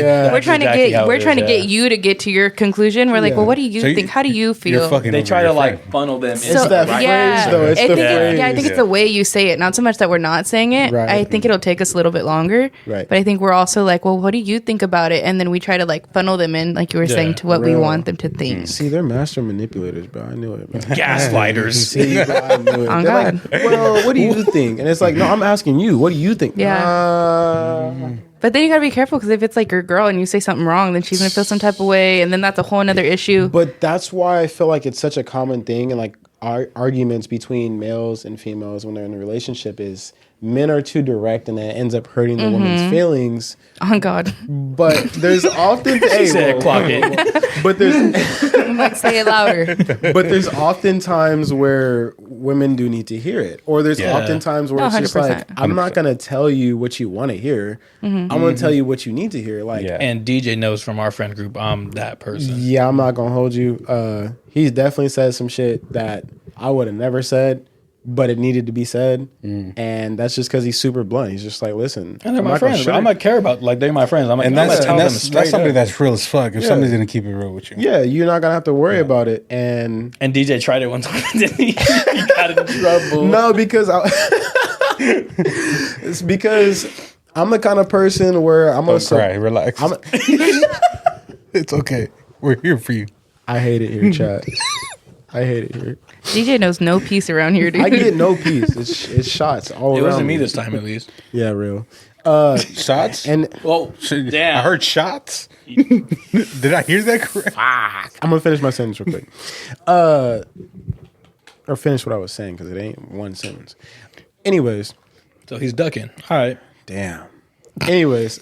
Speaker 2: Exactly
Speaker 4: get you to get to your conclusion. We're like, well, what do you think? How do you feel?
Speaker 2: They try to like funnel them.
Speaker 1: It's that phrase, though. It's the phrase.
Speaker 4: I think it's the way you say it. Not so much that we're not saying it.
Speaker 1: Right.
Speaker 4: I think it'll take us a little bit longer.
Speaker 1: Right.
Speaker 4: But I think we're also like, well, what do you think about it? And then we try to like funnel them in, like you were saying, to what we want them to think.
Speaker 1: See, they're master manipulators, bro. I knew it, bro.
Speaker 2: Gaslighters.
Speaker 1: See, bro, I knew it.
Speaker 4: On
Speaker 1: They're
Speaker 4: God.
Speaker 1: like, well, what do you think? And it's like, no, I'm asking you. What do you think?
Speaker 4: Yeah. But then you gotta be careful, because if it's like your girl and you say something wrong, then she's gonna feel some type of way, and then that's a whole another issue.
Speaker 1: But that's why I feel like it's such a common thing, and like arguments between males and females when they're in a relationship is men are too direct, and that ends up hurting the woman's feelings.
Speaker 4: Oh God.
Speaker 1: But there's often
Speaker 2: Clock it.
Speaker 1: But there's
Speaker 4: Like, say it louder.
Speaker 1: but there's often times where women do need to hear it, or there's often times where it's just
Speaker 4: 100%.
Speaker 1: like, I'm not gonna tell you what you want to hear. I'm gonna tell you what you need to hear. Like,
Speaker 2: And DJ knows from our friend group, I'm that person.
Speaker 1: yeah, I'm not gonna hold you. He's definitely said some shit that I would have never said, but it needed to be said, and that's just because he's super blunt. He's just like, listen,
Speaker 2: And they're my friends. I might care about, like, they're my friends. I'm gonna tell them straight
Speaker 3: that's somebody
Speaker 2: up.
Speaker 3: that's real as fuck. If somebody's gonna keep it real with you,
Speaker 1: Yeah, you're not gonna have to worry about it. And
Speaker 2: DJ tried it one time, didn't he? He got in trouble.
Speaker 1: no, because it's because I'm the kind of person where I'm
Speaker 3: don't cry. Relax. It's okay. We're here for you.
Speaker 1: I hate it here, chat. I hate it here.
Speaker 4: DJ knows no peace around here, dude.
Speaker 1: I get no peace. It's shots all around.
Speaker 2: It wasn't me this time, at least.
Speaker 1: Yeah, real.
Speaker 3: Shots?
Speaker 1: And
Speaker 2: Well, damn.
Speaker 3: I heard shots. Did I hear that correct?
Speaker 1: I'm gonna finish my sentence real quick. Or finish what I was saying, because it ain't one sentence. Anyways,
Speaker 2: So he's ducking. All right.
Speaker 1: damn. Anyways,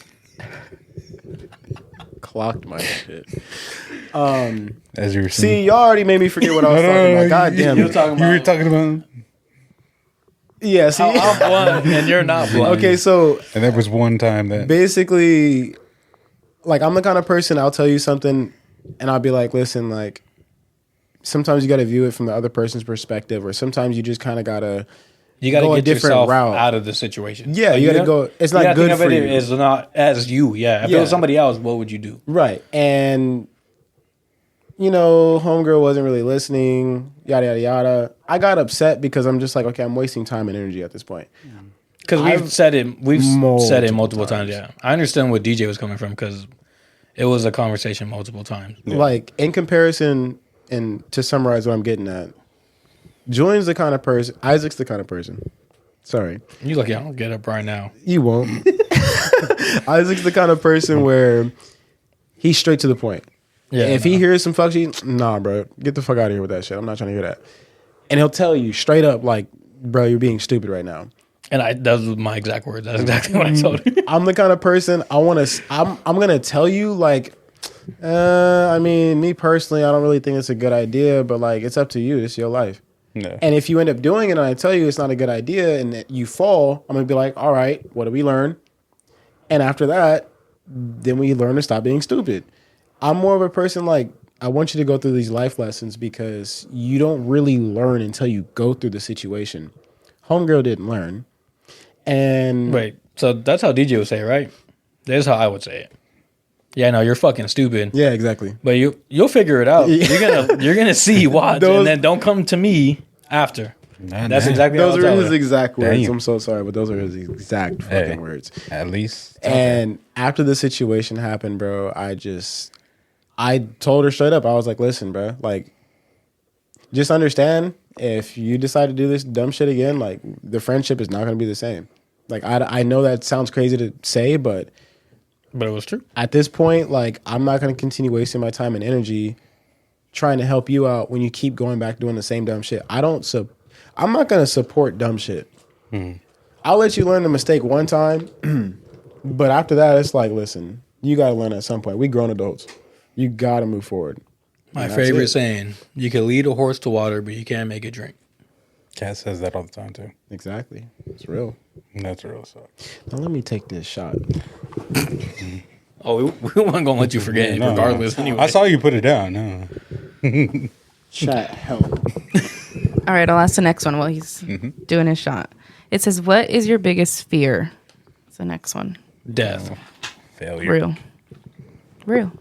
Speaker 1: clocked my shit.
Speaker 3: As you were saying.
Speaker 1: See, y'all already made me forget what I was talking about. God damn
Speaker 2: You were
Speaker 1: it.
Speaker 2: talking
Speaker 3: You were
Speaker 2: about
Speaker 3: talking about,
Speaker 1: Yeah, see.
Speaker 2: I'm blunt and you're not blunt.
Speaker 1: Okay, so
Speaker 3: and there was one time that
Speaker 1: basically, like, I'm the kind of person, I'll tell you something and I'll be like, listen, like, sometimes you got to view it from the other person's perspective, or sometimes you just kind of got to
Speaker 2: You got to
Speaker 1: go a
Speaker 2: get
Speaker 1: different
Speaker 2: yourself
Speaker 1: route.
Speaker 2: out of the situation.
Speaker 1: Yeah, you gotta go- it's not good
Speaker 2: think
Speaker 1: for
Speaker 2: of it
Speaker 1: you.
Speaker 2: It's not as you. Yeah. If it
Speaker 1: Yeah.
Speaker 2: was somebody else, what would you do?
Speaker 1: Right. And homegirl wasn't really listening, yada, yada, yada. I got upset because I'm just like, okay, I'm wasting time and energy at this point.
Speaker 2: Because we've said it multiple times.
Speaker 1: times.
Speaker 2: Yeah, I understand what DJ was coming from because it was a conversation multiple times.
Speaker 1: Yeah. Like, in comparison, and to summarize what I'm getting at, Julian's the kind of person, Isaac's the kind of person. Sorry.
Speaker 2: You lucky I don't get up right now.
Speaker 1: You won't. Isaac's the kind of person where he's straight to the point. Yeah. If he hears some fuck shit, nah, bro, get the fuck out of here with that shit. I'm not trying to hear that. And he'll tell you straight up, like, bro, you're being stupid right now.
Speaker 2: And those were my exact words. That's exactly what I told him.
Speaker 1: I'm the kind of person I'm gonna tell you, like, I mean, me personally, I don't really think it's a good idea, but like, it's up to you. It's your life. Yeah. And if you end up doing it and I tell you it's not a good idea and that you fall, I'm gonna be like, all right, what did we learn? And after that, then we learn to stop being stupid. I'm more of a person like, I want you to go through these life lessons because you don't really learn until you go through the situation. Homegirl didn't learn. And
Speaker 2: wait, so that's how DJ would say it, right? That's how I would say it. Yeah, no, you're fucking stupid.
Speaker 1: Yeah, exactly.
Speaker 2: But you'll figure it out. You're gonna see, watch, and then don't come to me after. That's exactly
Speaker 1: those are his exact words. I'm so sorry, but those are his exact fucking words.
Speaker 3: At least.
Speaker 1: And after the situation happened, bro, I told her straight up. I was like, listen, bro, like, just understand if you decide to do this dumb shit again, like, the friendship is not going to be the same. Like, I know that sounds crazy to say, but
Speaker 2: it was true.
Speaker 1: At this point, like, I'm not going to continue wasting my time and energy trying to help you out when you keep going back doing the same dumb shit. I'm not going to support dumb shit. I'll let you learn the mistake one time, but after that, it's like, listen, you got to learn at some point. We grown adults. You got to move forward.
Speaker 2: My favorite saying, you can lead a horse to water, but you can't make it drink.
Speaker 3: Cat says that all the time, too.
Speaker 1: Exactly. It's real.
Speaker 3: That's real. So.
Speaker 1: Now let me take this shot.
Speaker 2: Oh, we weren't going to let you forget it regardless anyway.
Speaker 3: I saw you put it down. No.
Speaker 1: Chat, help.
Speaker 4: All right, I'll ask the next one while he's doing his shot. It says, what is your biggest fear? It's the next one.
Speaker 2: Death.
Speaker 3: Failure.
Speaker 4: Real.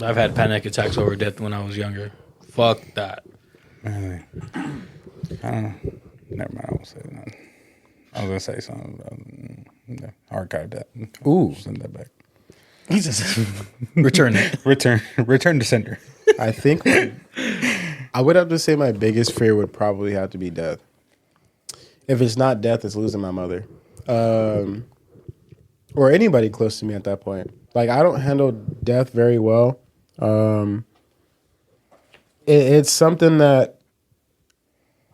Speaker 2: I've had panic attacks over death when I was younger. Fuck that.
Speaker 3: Really? I don't know. Never mind. I won't say that. I was going to say something about archive that.
Speaker 1: Ooh.
Speaker 3: Send that back.
Speaker 2: He just return it.
Speaker 3: Return to sender.
Speaker 1: I think I would have to say my biggest fear would probably have to be death. If it's not death, it's losing my mother. Or anybody close to me at that point. Like, I don't handle death very well. It's something that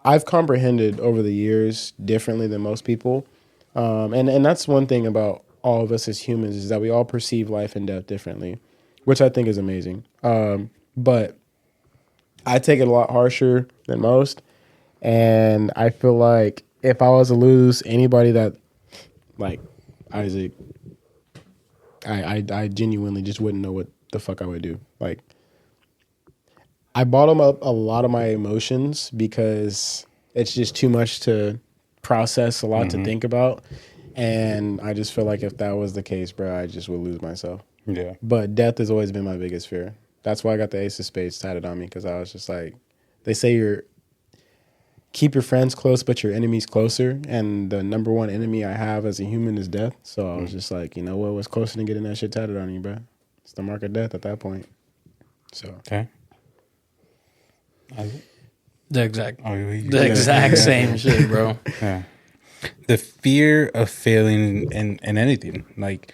Speaker 1: I've comprehended over the years differently than most people. And that's one thing about all of us as humans is that we all perceive life and death differently, which I think is amazing. But I take it a lot harsher than most. And I feel like if I was to lose anybody that, like Isaac, I genuinely just wouldn't know what the fuck I would do. Like, I bottom up a lot of my emotions because it's just too much to process, a lot to think about. And I just feel like if that was the case, bro, I just would lose myself.
Speaker 3: Yeah.
Speaker 1: But death has always been my biggest fear. That's why I got the Ace of Spades tatted on me, because I was just like, they say keep your friends close, but your enemies closer. And the number one enemy I have as a human is death. So I was just like, you know what? What's closer than getting that shit tatted on you, bro? It's the mark of death at that point. So.
Speaker 3: Okay.
Speaker 2: The exact same shit, bro.
Speaker 3: Yeah. The fear of failing in anything. Like,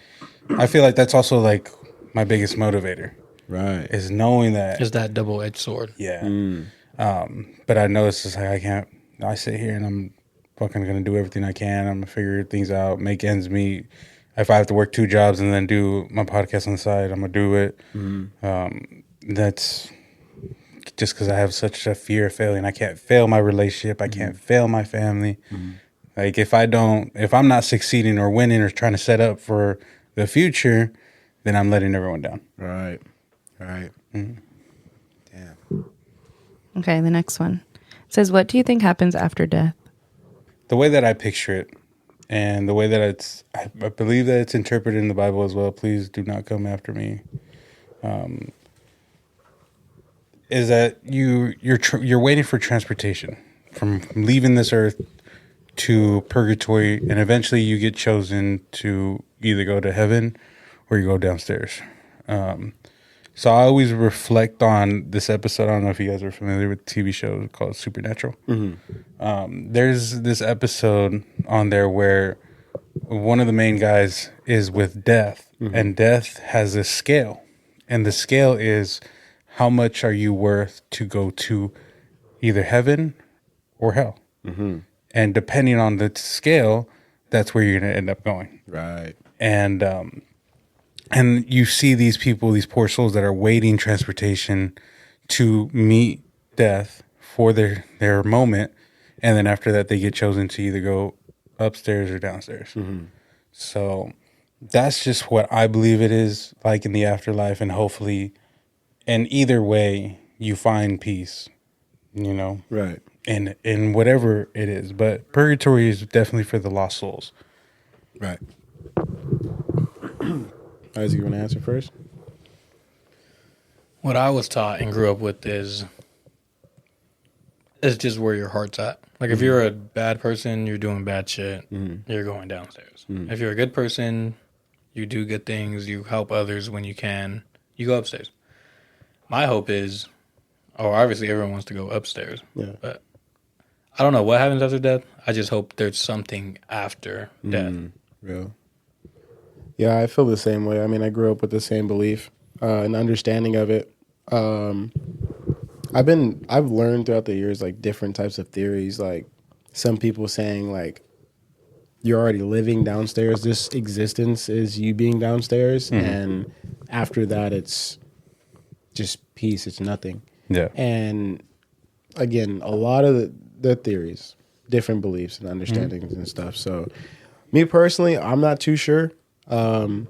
Speaker 3: I feel like that's also like my biggest motivator.
Speaker 1: Right.
Speaker 3: Is knowing that.
Speaker 2: Is that double-edged sword.
Speaker 3: Yeah. But I know it's just like I sit here and I'm fucking going to do everything I can. I'm going to figure things out, make ends meet. If I have to work 2 jobs and then do my podcast on the side, I'm going to do it. That's just because I have such a fear of failing. I can't fail my relationship. I can't fail my family. Like, if I'm not succeeding or winning or trying to set up for the future, then I'm letting everyone down.
Speaker 1: Right. Damn.
Speaker 4: Okay, the next one. It says, what do you think happens after death?
Speaker 3: The way that I picture it, and the way that I believe that it's interpreted in the Bible as well. Please do not come after me. is that you're waiting for transportation from leaving this earth to purgatory, and eventually you get chosen to either go to heaven or you go downstairs. So I always reflect on this episode. I don't know if you guys are familiar with the TV show called Supernatural. There's this episode on there where one of the main guys is with death, and death has a scale, and the scale is how much are you worth to go to either heaven or hell. And depending on the scale, that's where you're going to end up going.
Speaker 1: Right.
Speaker 3: And you see these people, these poor souls that are waiting transportation to meet death for their moment. And then after that, they get chosen to either go upstairs or downstairs. So that's just what I believe it is like in the afterlife. And hopefully, and either way, you find peace, you know?
Speaker 1: Right.
Speaker 3: In whatever it is. But purgatory is definitely for the lost souls.
Speaker 1: Right. Isaac, you want to answer first?
Speaker 2: What I was taught and grew up with is just where your heart's at. Like if you're a bad person, you're doing bad shit, you're going downstairs. If you're a good person, you do good things, you help others when you can, you go upstairs. My hope is, obviously everyone wants to go upstairs, but I don't know what happens after death. I just hope there's something after death.
Speaker 1: Real. Yeah, I feel the same way. I mean, I grew up with the same belief and understanding of it. I've learned throughout the years like different types of theories. Like some people saying like you're already living downstairs. This existence is you being downstairs, and after that, it's just peace. It's nothing.
Speaker 3: Yeah.
Speaker 1: And again, a lot of the theories, different beliefs and understandings and stuff. So, me personally, I'm not too sure. I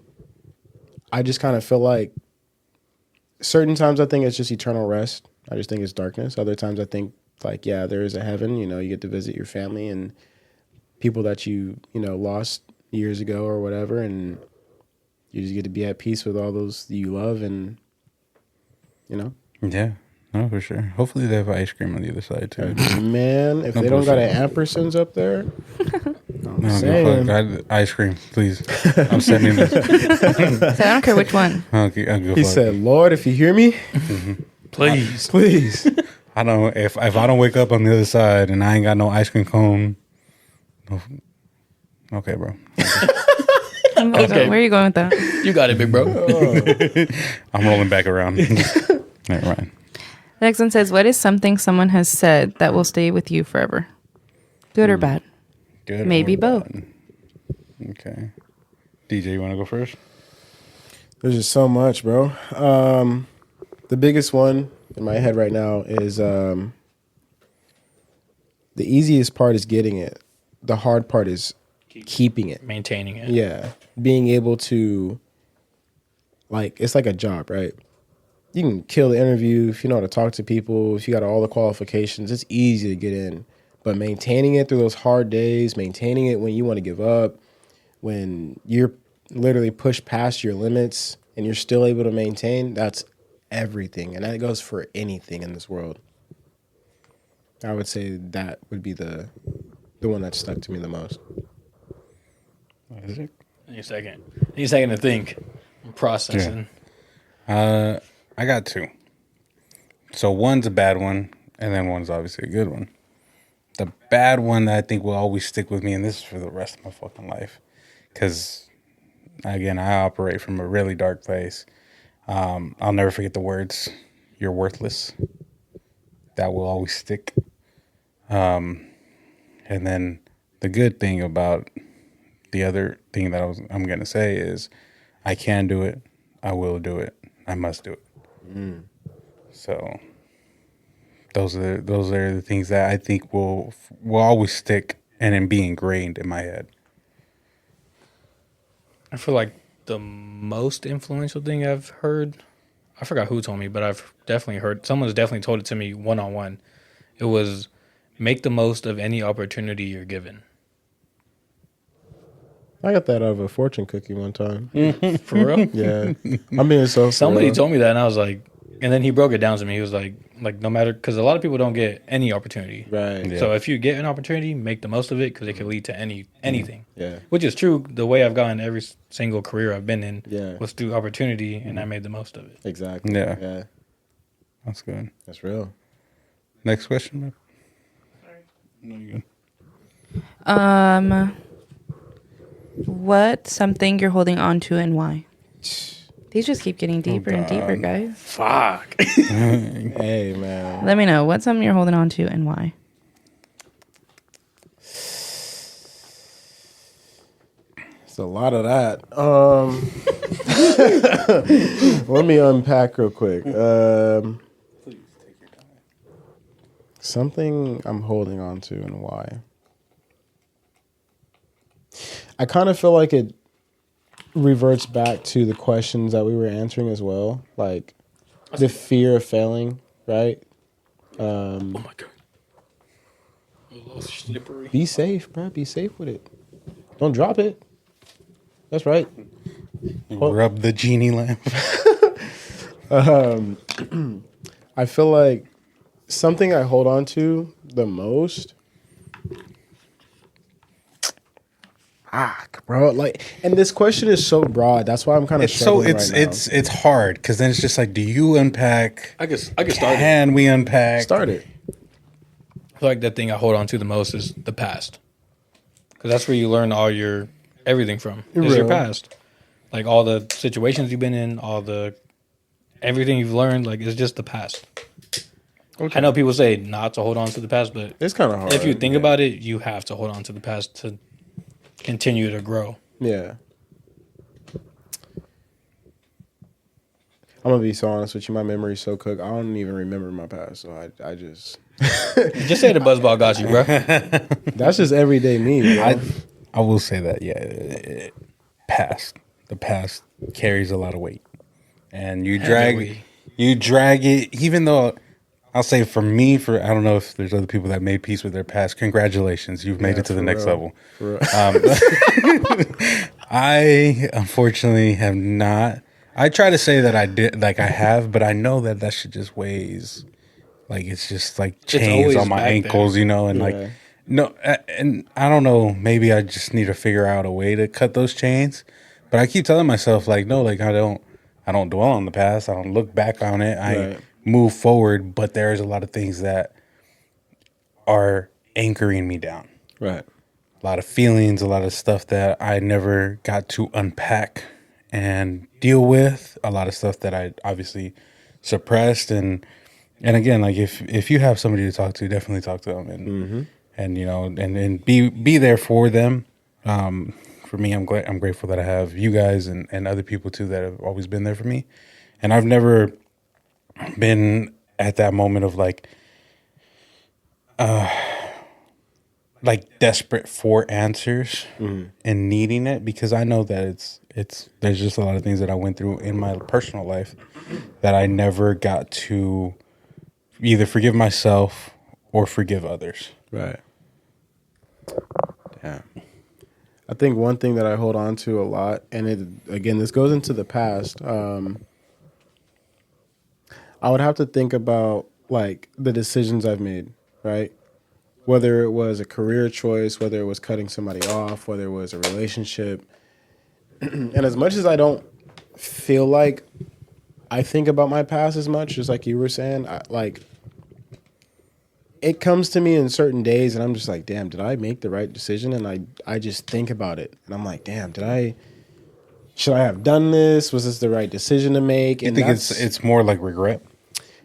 Speaker 1: just kind of feel like certain times I think it's just eternal rest. I just think it's darkness. Other times I think like, yeah, there is a heaven, you know, you get to visit your family and people that you lost years ago or whatever. And you just get to be at peace with all those that you love and, you know.
Speaker 3: Yeah. No, for sure. Hopefully they have ice cream on the other side too.
Speaker 1: Man, if they don't got an ampersands up there, I'm saying.
Speaker 3: Ice cream, please. I'm sending this.
Speaker 4: So I don't care which one.
Speaker 3: Okay, I'll go
Speaker 1: He
Speaker 3: for
Speaker 1: said,
Speaker 3: it.
Speaker 1: "Lord, if you hear me,
Speaker 2: Please.
Speaker 3: I don't. If I don't wake up on the other side and I ain't got no ice cream cone. Okay, bro.
Speaker 2: Okay.
Speaker 4: Where are you going with that?
Speaker 2: You got it, big bro.
Speaker 3: I'm rolling back around. Never mind.
Speaker 4: The next one says, what is something someone has said that will stay with you forever? Good or bad?
Speaker 3: Good.
Speaker 4: Maybe
Speaker 3: or
Speaker 4: both.
Speaker 3: bad. Okay. DJ, you want to go first?
Speaker 1: there's just so much, bro." The biggest one in my head right now is the easiest part is getting it. The hard part is keeping it.
Speaker 2: Maintaining it.
Speaker 1: Yeah. Being able to, like, it's like a job, right? You can kill the interview if you know how to talk to people, if you got all the qualifications, it's easy to get in. But maintaining it through those hard days, maintaining it when you want to give up, when you're literally pushed past your limits and you're still able to maintain, that's everything. And that goes for anything in this world. I would say that would be the one that stuck to me the most.
Speaker 3: What is it?
Speaker 2: Need a second to think. I'm processing.
Speaker 3: I got two. So one's a bad one, and then one's obviously a good one. The bad one that I think will always stick with me, and this is for the rest of my fucking life, because, again, I operate from a really dark place. I'll never forget the words, "You're worthless." That will always stick. And then the good thing about the other thing that I'm going to say is I can do it. I will do it. I must do it. So those are the things that I think will always stick and then be ingrained in my head.
Speaker 2: I feel like the most influential thing I've heard, I forgot who told me, but I've definitely heard, someone's definitely told it to me one-on-one. It was, make the most of any opportunity you're given.
Speaker 1: I got that out of a fortune cookie one time.
Speaker 2: For real?
Speaker 1: Yeah. I'm being so
Speaker 2: Somebody told me that, and I was like, And then he broke it down to me. He was like no matter, because a lot of people don't get any opportunity.
Speaker 1: Right.
Speaker 3: Yeah.
Speaker 2: So if you get an opportunity, make the most of it because it can lead to anything.
Speaker 1: Yeah.
Speaker 2: Which is true. The way I've gotten every single career I've been in
Speaker 1: Yeah.
Speaker 2: was through opportunity, and I made the most of it.
Speaker 1: Exactly.
Speaker 3: Yeah.
Speaker 1: Yeah.
Speaker 3: That's good.
Speaker 1: That's real.
Speaker 3: Next question, man. No, you good.
Speaker 4: What's something you're holding on to and why? These just keep getting deeper and deeper, guys.
Speaker 2: Fuck.
Speaker 1: Hey, man.
Speaker 4: Let me know. What's something you're holding on to and why?
Speaker 1: It's a lot of that. Let me unpack real quick. Something I'm holding on to and why. I kind of feel like it reverts back to the questions that we were answering as well. Like the fear of failing, right?
Speaker 2: Oh my god. A little slippery.
Speaker 1: Be safe, bro. Be safe with it. Don't drop it. That's right.
Speaker 3: Rub the genie lamp.
Speaker 1: I feel like something I hold on to the most. Bro, like, and this question is so broad. That's why I'm kind of
Speaker 3: It's so
Speaker 1: struggling right now.
Speaker 3: it's hard because then it's just like, do you unpack?
Speaker 2: I can start it.
Speaker 3: Can we unpack?
Speaker 1: Start it.
Speaker 2: I feel like the thing I hold on to the most is the past, because that's where you learn all your everything from. Is your
Speaker 1: Real.
Speaker 2: past, like all the situations you've been in, everything you've learned. Like it's just the past.
Speaker 1: Okay.
Speaker 2: I know people say not to hold on to the past, but
Speaker 1: It's kind of hard.
Speaker 2: if you think about it, you have to hold on to the past to continue to grow.
Speaker 1: Yeah. I'm gonna be so honest with you. My memory's so cooked. I don't even remember my past. So I just
Speaker 2: Just say the buzzball got you, bro.
Speaker 1: that's just everyday me, bro.
Speaker 3: I will say that, yeah. The past carries a lot of weight, and you drag it. Even though I'll say for me, I don't know if there's other people that made peace with their past. Congratulations, you've made it to the next level.
Speaker 1: For real.
Speaker 3: I unfortunately have not. I try to say that I did, like I have, but I know that shit just weighs, like it's just like chains
Speaker 2: always
Speaker 3: on my
Speaker 2: back there.
Speaker 3: ankles, you know, and
Speaker 1: Yeah.
Speaker 3: like no, and I don't know. Maybe I just need to figure out a way to cut those chains. But I keep telling myself like, no, like I don't dwell on the past. I don't look back on it. I
Speaker 1: Right.
Speaker 3: move forward. But there's a lot of things that are anchoring me down.
Speaker 1: Right.
Speaker 3: A lot of feelings, a lot of stuff that I never got to unpack and deal with. A lot of stuff that I obviously suppressed. And again, like if you have somebody to talk to, definitely talk to them and you know and be there for them. For me, I'm grateful that I have you guys and other people too that have always been there for me. And I've never been at that moment of like desperate for answers and needing it, because I know that there's just a lot of things that I went through in my personal life that I never got to either forgive myself or forgive others.
Speaker 1: Right. Yeah. I think one thing that I hold on to a lot, and this goes into the past. I would have to think about like the decisions I've made, right? Whether it was a career choice, whether it was cutting somebody off, whether it was a relationship. And as much as I don't feel like I think about my past as much, just like you were saying, it comes to me in certain days and I'm just like, damn, did I make the right decision? And I just think about it and I'm like, damn, should I have done this? Was this the right decision to make?
Speaker 3: I think it's more like regret.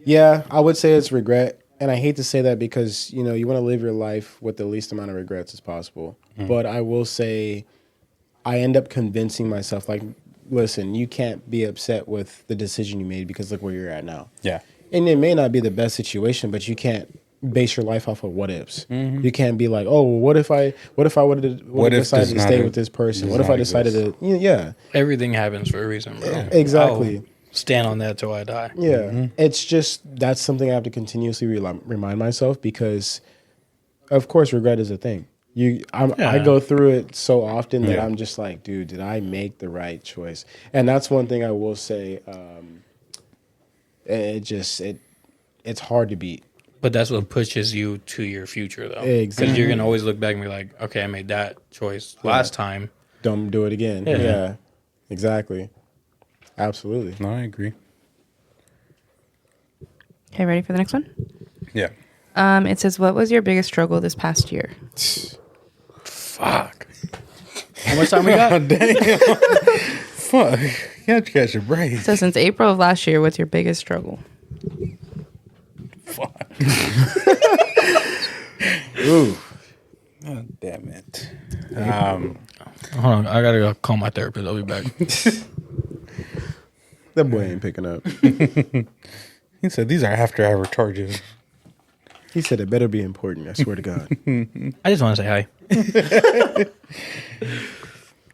Speaker 1: Yeah, I would say it's regret. And I hate to say that because, you know, you want to live your life with the least amount of regrets as possible. But I will say I end up convincing myself, like, listen, you can't be upset with the decision you made because look where you're at now.
Speaker 3: Yeah.
Speaker 1: And it may not be the best situation, but you can't base your life off of what ifs. You can't be like, oh, well, what if I would have decided to stay with this person? What if I decided to, yeah.
Speaker 2: Everything happens for a reason, bro.
Speaker 1: Exactly.
Speaker 2: I'll stand on that till I die.
Speaker 1: Yeah. It's just, that's something I have to continuously remind myself because, of course, regret is a thing. I go through it so often that I'm just like, dude, did I make the right choice? And that's one thing I will say. it's hard to beat.
Speaker 2: But that's what pushes you to your future, though.
Speaker 1: Exactly.
Speaker 2: Because you're going to always look back and be like, okay, I made that choice last time.
Speaker 1: Don't do it again.
Speaker 2: Yeah.
Speaker 1: Yeah. Exactly. Absolutely.
Speaker 3: No, I agree.
Speaker 4: Okay, ready for the next one?
Speaker 3: Yeah.
Speaker 4: It says, what was your biggest struggle this past year?
Speaker 2: Fuck. How much time we got?
Speaker 3: Damn. Fuck. You have to catch your break.
Speaker 4: So since April of last year, what's your biggest struggle?
Speaker 3: Fuck.
Speaker 1: Ooh.
Speaker 3: Oh, damn it.
Speaker 2: Hold on. I got to go call my therapist. I'll be back.
Speaker 1: That boy ain't picking up.
Speaker 3: He said these are after hour charges.
Speaker 1: He said it better be important. I swear to God.
Speaker 2: I just want to say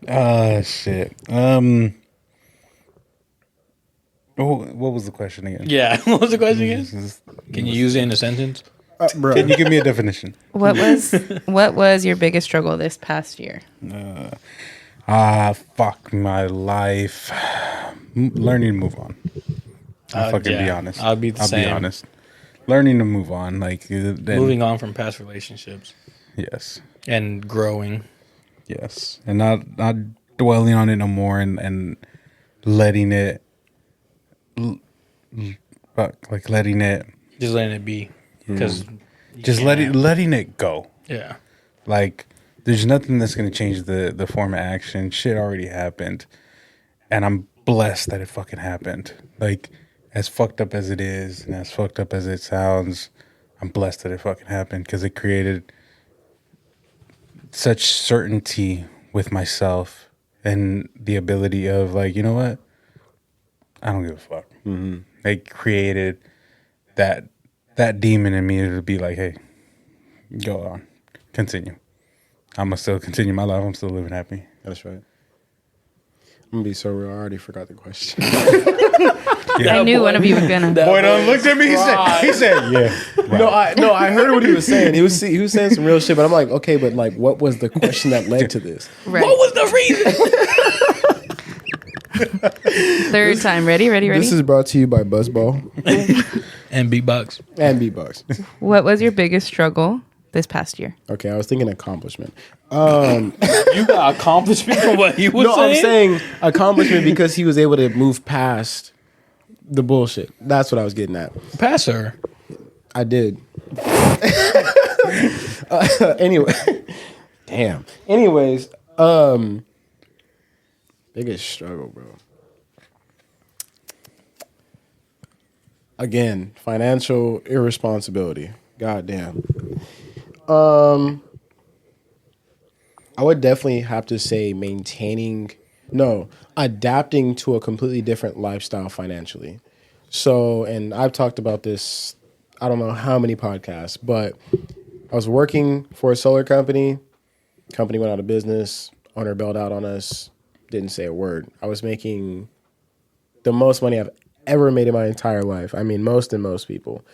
Speaker 2: hi.
Speaker 3: Shit. What was the question again?
Speaker 2: Yeah. What was the question again? Can you use it in a sentence?
Speaker 1: Bro.
Speaker 3: Can you give me a definition?
Speaker 4: What was your biggest struggle this past year?
Speaker 3: Fuck my life. Learning to move on. I'll fucking be honest.
Speaker 2: I'll be the same.
Speaker 3: Be honest. Learning to move on, like then,
Speaker 2: Moving on from past relationships
Speaker 3: Yes,
Speaker 2: and growing.
Speaker 3: yes, and not dwelling on it no more, and letting it, like letting it,
Speaker 2: Just letting it be. Because
Speaker 3: just letting it go.
Speaker 2: Yeah.
Speaker 3: Like there's nothing that's gonna change the form of action. Shit already happened, and I'm blessed that it fucking happened. Like, as fucked up as it is and as fucked up as it sounds, I'm blessed that it fucking happened because it created such certainty with myself and the ability of, like, you know what? I don't give a fuck. Mm-hmm. It created that demon in me to be like, hey, go on, continue. I'm going to still continue my life. I'm still living happy.
Speaker 1: That's right. I'm going to be so real. I already forgot the question.
Speaker 4: I knew one of you was gonna.
Speaker 3: Boy done looked at me. He said, yeah. Right.
Speaker 1: No, I heard what he was saying. He was saying some real shit, but I'm like, okay, but like, what was the question that led to this?
Speaker 4: Right.
Speaker 2: What was the reason?
Speaker 4: Third time. Ready?
Speaker 1: This is brought to you by Buzzball
Speaker 2: And beatbox.
Speaker 1: and Beatbox.
Speaker 4: What was your biggest struggle this past year?
Speaker 1: Okay, I was thinking accomplishment.
Speaker 2: You got accomplishment from what he was
Speaker 1: No,
Speaker 2: saying?
Speaker 1: I'm saying accomplishment because he was able to move past the bullshit. That's what I was getting at.
Speaker 2: Pass her.
Speaker 1: I did. Anyway, damn. Anyways, biggest struggle, bro. Again, financial irresponsibility. God damn. I would definitely have to say adapting to a completely different lifestyle financially. So, and I've talked about this, I don't know how many podcasts, but I was working for a solar company. Company went out of business. Owner bailed out on us. Didn't say a word. I was making the most money I've ever made in my entire life. I mean, more than most people.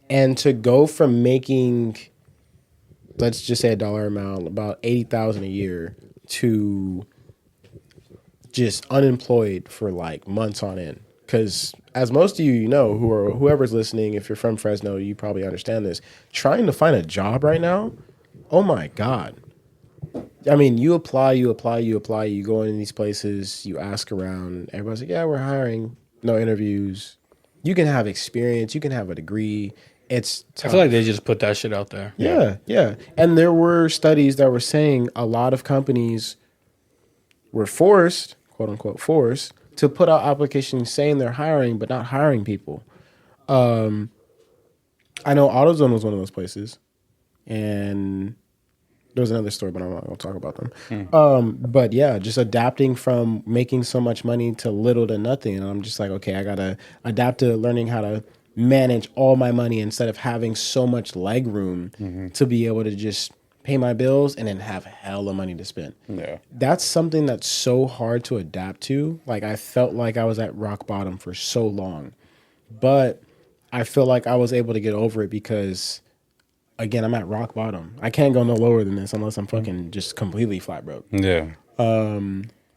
Speaker 1: And to go from making, let's just say a dollar amount, about $80,000 a year, to just unemployed for like months on end. Because as most of you know, whoever's listening, if you're from Fresno, you probably understand this. Trying to find a job right now, oh my God. I mean, you apply, you go in these places, you ask around, everybody's like, yeah, we're hiring, no interviews. You can have experience, you can have a degree. It's tough.
Speaker 2: I feel like they just put that shit out there.
Speaker 1: Yeah. And there were studies that were saying a lot of companies were forced, quote unquote, forced to put out applications saying they're hiring, but not hiring people. I know AutoZone was one of those places. And there was another story, but I'm not going to talk about them. But yeah, just adapting from making so much money to little to nothing. And I'm just like, okay, I got to adapt to learning how to manage all my money instead of having so much leg room to be able to just pay my bills and then have hella money to spend.
Speaker 3: Yeah.
Speaker 1: That's something that's so hard to adapt to. Like, I felt like I was at rock bottom for so long. But I feel like I was able to get over it because, again, I'm at rock bottom. I can't go no lower than this unless I'm fucking just completely flat broke.
Speaker 3: Yeah.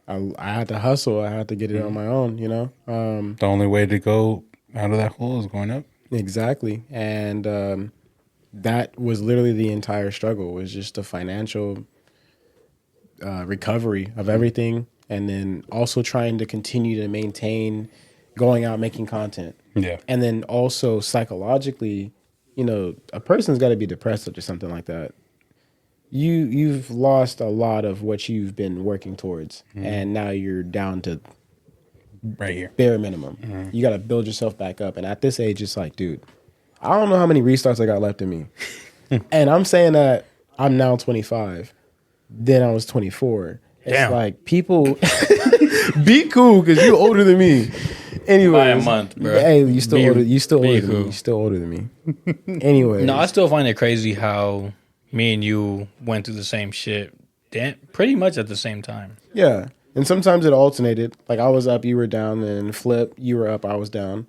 Speaker 1: I had to hustle. I had to get it on my own, you know?
Speaker 3: The only way to go out of that hole is going up.
Speaker 1: Exactly. And that was literally the entire struggle, was just the financial recovery of everything. And then also trying to continue to maintain going out making content.
Speaker 3: Yeah.
Speaker 1: And then also psychologically, you know, a person's got to be depressed after something like that. You've lost a lot of what you've been working towards, and now you're down to
Speaker 3: Right here.
Speaker 1: bare minimum. You got to build yourself back up. And at this age, it's like, dude, I don't know how many restarts I got left in me. And I'm saying that I'm now 25. Then I was 24. It's
Speaker 2: Damn.
Speaker 1: like people be cool because you're older than me. Anyway,
Speaker 2: By a month, bro.
Speaker 1: Hey, you still
Speaker 2: Be-
Speaker 1: older. You still
Speaker 2: be
Speaker 1: older than me.
Speaker 2: cool.
Speaker 1: You still older than me. Anyway,
Speaker 2: No, I still find it crazy how me and you went through the same shit pretty much at the same time.
Speaker 1: yeah. And sometimes it alternated. Like I was up, you were down, and flip, you were up, I was down,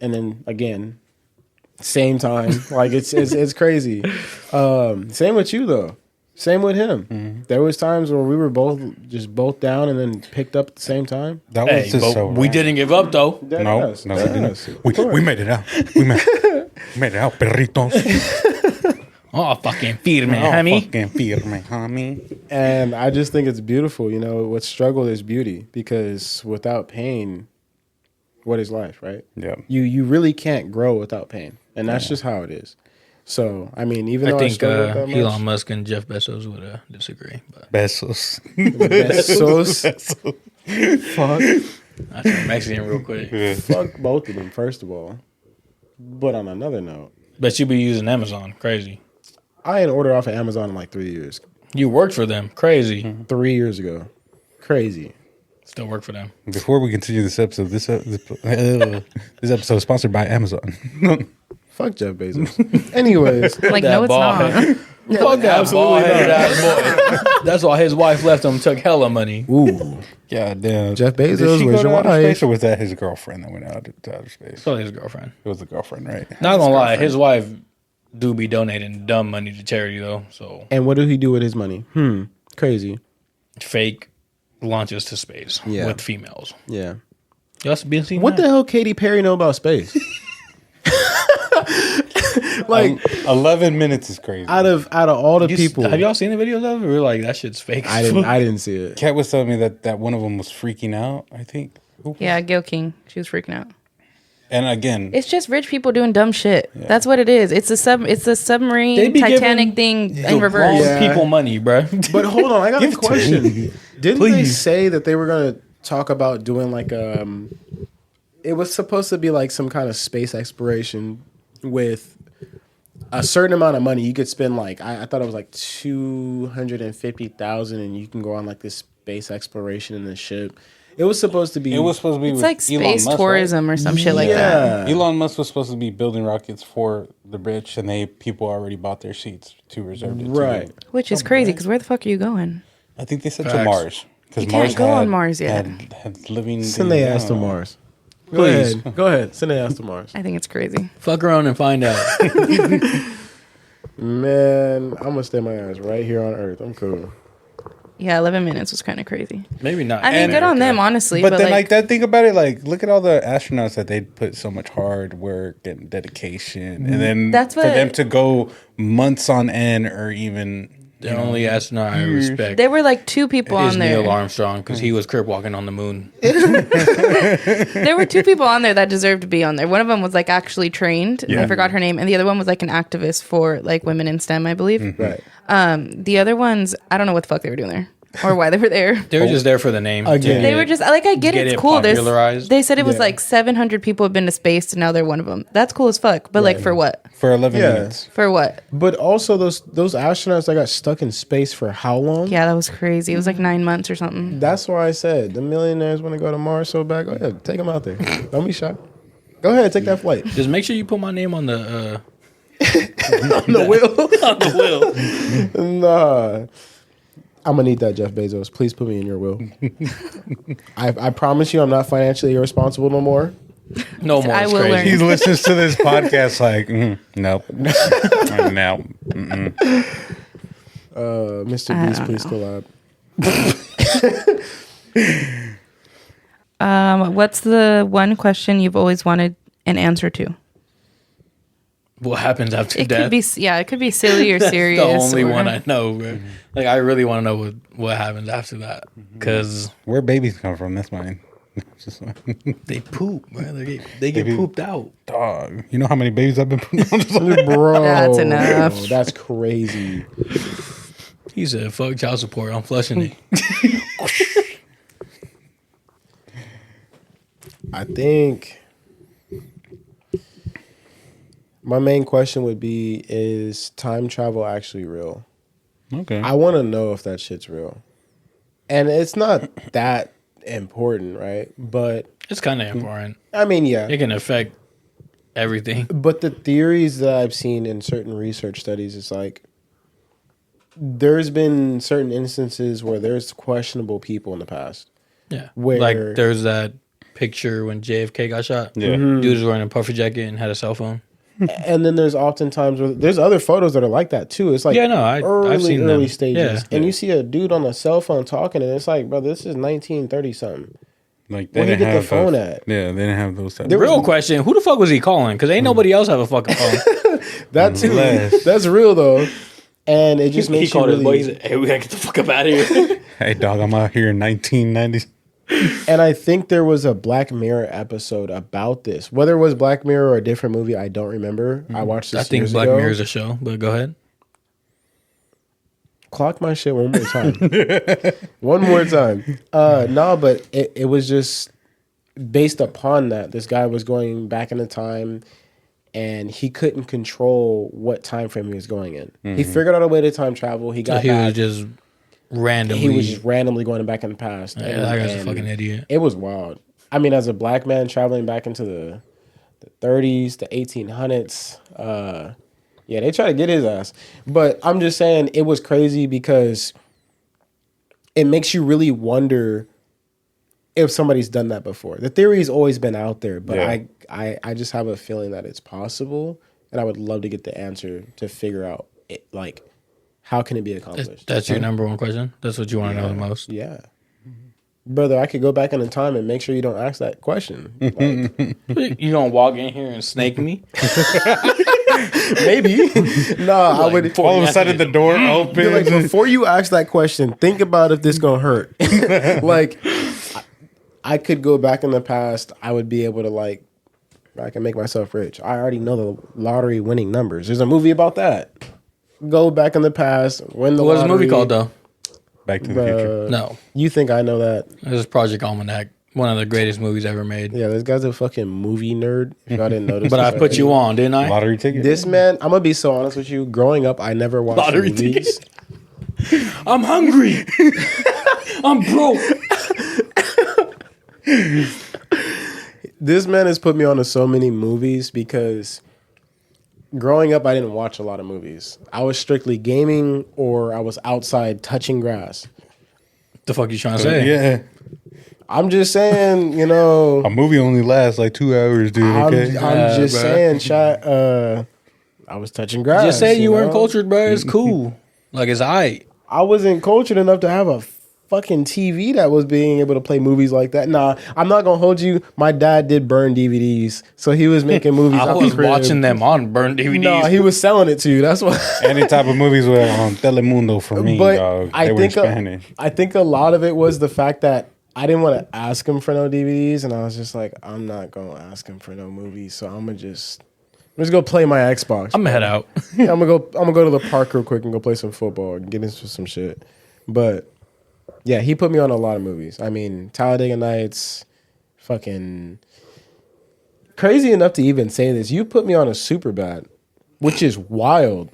Speaker 1: and then again, same time. Like it's crazy. Same with you though. Same with him. There was times where we were both down and then picked up at the same time.
Speaker 3: That was
Speaker 2: Hey,
Speaker 3: just
Speaker 2: but
Speaker 3: so
Speaker 2: we
Speaker 3: random.
Speaker 2: didn't give up though.
Speaker 3: No,
Speaker 1: Yes,
Speaker 3: no, we
Speaker 1: yes,
Speaker 3: didn't.
Speaker 1: of course.
Speaker 3: We made it out. We made it out, perritos.
Speaker 2: Oh, fucking firme,
Speaker 3: Oh,
Speaker 2: homie.
Speaker 3: fucking firme, homie.
Speaker 1: And I just think it's beautiful. You know, with struggle is beauty, because without pain, what is life, right?
Speaker 3: Yeah.
Speaker 1: You really can't grow without pain, and that's just how it is. So I mean, even
Speaker 2: I
Speaker 1: though
Speaker 2: think
Speaker 1: struggle with that much,
Speaker 2: Elon Musk and Jeff Bezos would disagree. But
Speaker 3: Besos.
Speaker 1: fuck,
Speaker 2: that's a Mexican real quick.
Speaker 1: fuck both of them. First of all, but on another note,
Speaker 2: Bet you be using Amazon. Crazy.
Speaker 1: I ain't ordered off of Amazon in like 3 years.
Speaker 2: You worked for them. Crazy.
Speaker 1: 3 years ago, crazy.
Speaker 2: Still work for them.
Speaker 3: Before we continue this episode, this episode is sponsored by Amazon.
Speaker 1: Fuck Jeff Bezos. Anyways,
Speaker 4: Like,
Speaker 2: That
Speaker 4: no, it's
Speaker 2: ball
Speaker 4: not.
Speaker 2: head. Fuck that
Speaker 1: absolutely
Speaker 2: bald-headed ass boy. That's why his wife left him. Took hella money.
Speaker 1: ooh,
Speaker 3: God damn.
Speaker 1: Jeff
Speaker 3: Did
Speaker 1: Bezos,
Speaker 3: she
Speaker 1: where's
Speaker 3: go to
Speaker 1: your
Speaker 3: outer
Speaker 1: wife?
Speaker 3: space, or was that his girlfriend that went out to outer space?
Speaker 2: Probably his girlfriend.
Speaker 3: It was the girlfriend, right?
Speaker 2: Not gonna lie, his wife do be donating dumb money to charity though. So
Speaker 1: And what did he do with his money? Crazy.
Speaker 2: fake launches to space
Speaker 1: Yeah.
Speaker 2: with females.
Speaker 1: Yeah.
Speaker 2: Y'all been seeing
Speaker 1: What
Speaker 2: that?
Speaker 1: the hell Katy Perry know about space? Like
Speaker 3: 11 minutes is crazy.
Speaker 1: out of all the people,
Speaker 2: Have y'all seen the videos of it? We're like, that shit's fake.
Speaker 1: I didn't see it.
Speaker 3: Kat was telling me that one of them was freaking out, I think.
Speaker 4: Yeah, Gail King. She was freaking out.
Speaker 3: And again,
Speaker 4: It's just rich people doing dumb shit. That's what it is. It's a submarine
Speaker 2: They be
Speaker 4: Titanic
Speaker 2: giving
Speaker 4: thing in reverse.
Speaker 2: Wrong
Speaker 1: Yeah.
Speaker 2: people money, bruh.
Speaker 1: But hold on, I got a
Speaker 3: it to
Speaker 1: question.
Speaker 3: me.
Speaker 1: Didn't they
Speaker 3: Please.
Speaker 1: say that they were gonna talk about doing like it was supposed to be like some kind of space exploration with a certain amount of money you could spend, like I thought it was like 250,000, and you can go on like this space exploration in the ship. It was supposed to be.
Speaker 3: it was supposed to be
Speaker 4: It's
Speaker 3: with
Speaker 4: like
Speaker 3: Elon
Speaker 4: space
Speaker 3: Musk,
Speaker 4: tourism or some shit like that.
Speaker 1: Yeah.
Speaker 3: Elon Musk was supposed to be building rockets for the rich, and people already bought their seats to reserve it.
Speaker 1: Right.
Speaker 4: Which is crazy because where the fuck are you going?
Speaker 3: I think they said to
Speaker 2: Facts.
Speaker 3: Mars. Because
Speaker 4: You can't go on Mars yet.
Speaker 3: Had living.
Speaker 1: Send their ass to Mars.
Speaker 2: Please.
Speaker 1: Go ahead. Send their ass to Mars.
Speaker 4: I think it's crazy.
Speaker 2: Fuck around and find out.
Speaker 1: Man, I'm gonna stay my ass right here on Earth. I'm cool.
Speaker 4: Yeah, 11 minutes was kind of crazy.
Speaker 2: Maybe not.
Speaker 4: I mean, good on
Speaker 2: America.
Speaker 4: them, honestly.
Speaker 3: But
Speaker 4: But,
Speaker 3: then, like
Speaker 4: like,
Speaker 3: that, think about it. Like, look at all the astronauts that they put so much hard work and dedication, and then
Speaker 4: That's
Speaker 3: for
Speaker 4: what-
Speaker 3: them to go months on end, or even
Speaker 2: The only astronaut I respect
Speaker 4: there were like two people
Speaker 2: is
Speaker 4: on there.
Speaker 2: Neil Armstrong because he was crip walking on the moon.
Speaker 4: There were two people on there that deserved to be on there. One of them was like actually trained.
Speaker 3: Yeah.
Speaker 4: I forgot her name, and the other one was like an activist for like women in STEM, I believe.
Speaker 1: Right.
Speaker 4: The other ones, I don't know what the fuck they were doing there or why they were there.
Speaker 2: They were just there for the name.
Speaker 1: Again.
Speaker 4: They were just like, I get,
Speaker 2: Get
Speaker 4: it's
Speaker 2: it
Speaker 4: cool.
Speaker 2: popularized.
Speaker 4: They said it was
Speaker 1: Yeah.
Speaker 4: like 700 people have been to space, and now they're one of them. That's cool as fuck. But like,
Speaker 1: Right.
Speaker 4: for what?
Speaker 3: for 11
Speaker 1: Yeah.
Speaker 3: minutes.
Speaker 4: For what?
Speaker 1: But also those astronauts that got stuck in space for how long?
Speaker 4: Yeah, that was crazy. It was like 9 months or something.
Speaker 1: That's why I said the millionaires want to go to Mars so bad. Go ahead, take them out there. Don't be shy. Go ahead, take that flight.
Speaker 2: Just make sure you put my name on the
Speaker 1: The wheel.
Speaker 2: on the wheel.
Speaker 1: Nah. I'm gonna need that, Jeff Bezos. Please put me in your will. I promise you, I'm not financially irresponsible no more.
Speaker 2: No more.
Speaker 4: I
Speaker 2: It's
Speaker 4: will
Speaker 2: crazy.
Speaker 4: learn.
Speaker 3: He listens to this podcast like, nope, no.
Speaker 1: Mr.
Speaker 4: I
Speaker 1: Beast,
Speaker 4: don't
Speaker 1: please
Speaker 4: know.
Speaker 1: collab.
Speaker 4: What's the one question you've always wanted an answer to?
Speaker 2: What happens after
Speaker 4: It
Speaker 2: death?
Speaker 4: could be, yeah, it could be silly or
Speaker 2: That's
Speaker 4: serious.
Speaker 2: the only
Speaker 4: or-
Speaker 2: one I know, bro. Like, I really want to know what happens after that. Because
Speaker 3: Where babies come from? That's mine. Just
Speaker 2: they poop, bro. They get
Speaker 3: Baby-
Speaker 2: pooped out.
Speaker 3: dog. You know how many babies I've been putting on this one?
Speaker 1: Bro,
Speaker 4: That's enough.
Speaker 1: That's crazy.
Speaker 2: He said, fuck child support. I'm flushing it.
Speaker 1: I think my main question would be, is time travel actually real?
Speaker 3: Okay.
Speaker 1: I want to know if that shit's real. And it's not that important, right? But
Speaker 2: It's kind of important.
Speaker 1: I mean, yeah.
Speaker 2: It can affect everything.
Speaker 1: But the theories that I've seen in certain research studies is like, there's been certain instances where there's questionable people in the past.
Speaker 2: Yeah.
Speaker 1: Where-
Speaker 2: Like, there's that picture when JFK got shot.
Speaker 3: Yeah.
Speaker 2: Dude was wearing a puffer jacket and had a cell phone.
Speaker 1: And then there's often times where there's other photos that are like that too. It's like
Speaker 2: Yeah, no, I've seen them.
Speaker 1: early stages.
Speaker 2: Yeah.
Speaker 1: And you see a dude on a cell phone talking, and it's like, bro, this is 1930 something.
Speaker 3: Like
Speaker 1: Where'd he
Speaker 3: didn't
Speaker 1: get the
Speaker 3: have
Speaker 1: phone
Speaker 3: those-
Speaker 1: at?
Speaker 3: Yeah, they didn't have those types.
Speaker 1: There was-
Speaker 2: Real question, who the fuck was he calling? Because ain't nobody else have a fucking phone.
Speaker 1: That too.
Speaker 3: Unless-
Speaker 1: That's real though. And it just
Speaker 2: he
Speaker 1: makes you
Speaker 2: called his boy. He
Speaker 1: really.
Speaker 2: said, hey, we got to get the fuck up out of here.
Speaker 3: Hey, dog, I'm out here in 1990s.
Speaker 1: And I think there was a Black Mirror episode about this. Whether it was Black Mirror or a different movie, I don't remember. I watched this
Speaker 2: I think
Speaker 1: years
Speaker 2: Black
Speaker 1: ago.
Speaker 2: Mirror's a show, but go ahead.
Speaker 1: Clock my shit one more time. One more time. No, but it was just based upon that. This guy was going back in the time, and he couldn't control what time frame he was going in. He figured out a way to time travel. He
Speaker 2: So
Speaker 1: got
Speaker 2: he
Speaker 1: back.
Speaker 2: was just randomly.
Speaker 1: He was just randomly going back in the past.
Speaker 2: Yeah, that guy's a fucking idiot.
Speaker 1: It was wild. I mean, as a black man traveling back into the 30s, the 1800s, yeah, they try to get his ass. But I'm just saying it was crazy because it makes you really wonder if somebody's done that before. The theory's always been out there, but
Speaker 3: Yeah.
Speaker 1: I just have a feeling that it's possible, and I would love to get the answer to figure out it, like, how can it be accomplished?
Speaker 2: That's your number one question? That's what you want to know the most?
Speaker 1: Yeah. Brother, I could go back in time and make sure you don't ask that question. Like,
Speaker 2: You gonna walk in here and snake me?
Speaker 1: maybe. No, I would.
Speaker 3: All of a sudden, the door
Speaker 1: Be
Speaker 3: opens.
Speaker 1: like, before you ask that question, think about if this gonna hurt. Like, I could go back in the past. I would be able to, like, I can make myself rich. I already know the lottery winning numbers. There's a movie about that. Go back in the past, win the
Speaker 2: What's the movie
Speaker 1: lottery.
Speaker 2: called though?
Speaker 3: Back to the Future.
Speaker 2: No,
Speaker 1: You think I know that?
Speaker 2: this is Project Almanac, one of the greatest movies ever made.
Speaker 1: Yeah, this guy's a fucking movie nerd. If y'all didn't notice.
Speaker 2: But I
Speaker 1: this
Speaker 2: put you
Speaker 1: already.
Speaker 2: on, didn't I?
Speaker 3: Lottery ticket.
Speaker 1: This man, I'm gonna be so honest with you. Growing up, I never watched
Speaker 2: Lottery
Speaker 1: movies.
Speaker 2: I'm hungry. I'm broke.
Speaker 1: This man has put me on to so many movies because growing up, I didn't watch a lot of movies. I was strictly gaming or I was outside touching grass.
Speaker 2: The fuck you trying to say?
Speaker 3: Yeah.
Speaker 1: I'm just saying, you know,
Speaker 3: A movie only lasts like 2 hours, dude. Okay.
Speaker 1: I'm just
Speaker 2: bruh.
Speaker 1: saying, shot. I was touching grass.
Speaker 2: Just say you weren't
Speaker 1: know?
Speaker 2: cultured, bro. It's cool. Like it's aight.
Speaker 1: I wasn't cultured enough to have a fucking TV that was being able to play movies like that. Nah, I'm not gonna hold you. My dad did burn DVDs, so he was making movies.
Speaker 2: I
Speaker 1: out
Speaker 2: was
Speaker 1: the crib.
Speaker 2: watching them on burned DVDs.
Speaker 1: No, he was selling it to you. That's why.
Speaker 3: Any type of movies were on Telemundo for me,
Speaker 1: But
Speaker 3: dog.
Speaker 1: I
Speaker 3: They were in
Speaker 1: think
Speaker 3: Spanish.
Speaker 1: I think a lot of it was the fact that I didn't want to ask him for no DVDs, and I was just like, I'm not gonna ask him for no movies, so I'm just go play my Xbox.
Speaker 2: I'm gonna head out.
Speaker 1: Yeah, I'm gonna go to the park real quick and go play some football and get into some shit. But yeah, he put me on a lot of movies. I mean, Talladega Nights, fucking crazy enough to even say this. You put me on a Superbad, which is wild.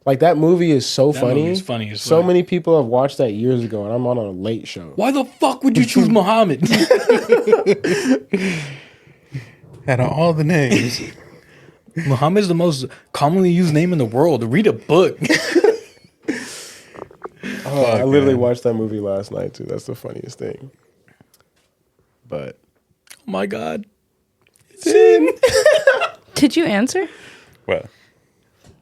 Speaker 1: Like that movie is so
Speaker 2: That
Speaker 1: funny.
Speaker 2: movie's funny as
Speaker 1: So
Speaker 2: fuck.
Speaker 1: many people have watched that years ago, and I'm on a late show.
Speaker 2: Why the fuck would you choose Muhammad?
Speaker 3: Out of all the names.
Speaker 2: Muhammad's the most commonly used name in the world. Read a book.
Speaker 1: I literally watched that movie last night too. That's the funniest thing. But
Speaker 2: Oh my god. It's in.
Speaker 4: Did you answer?
Speaker 3: What?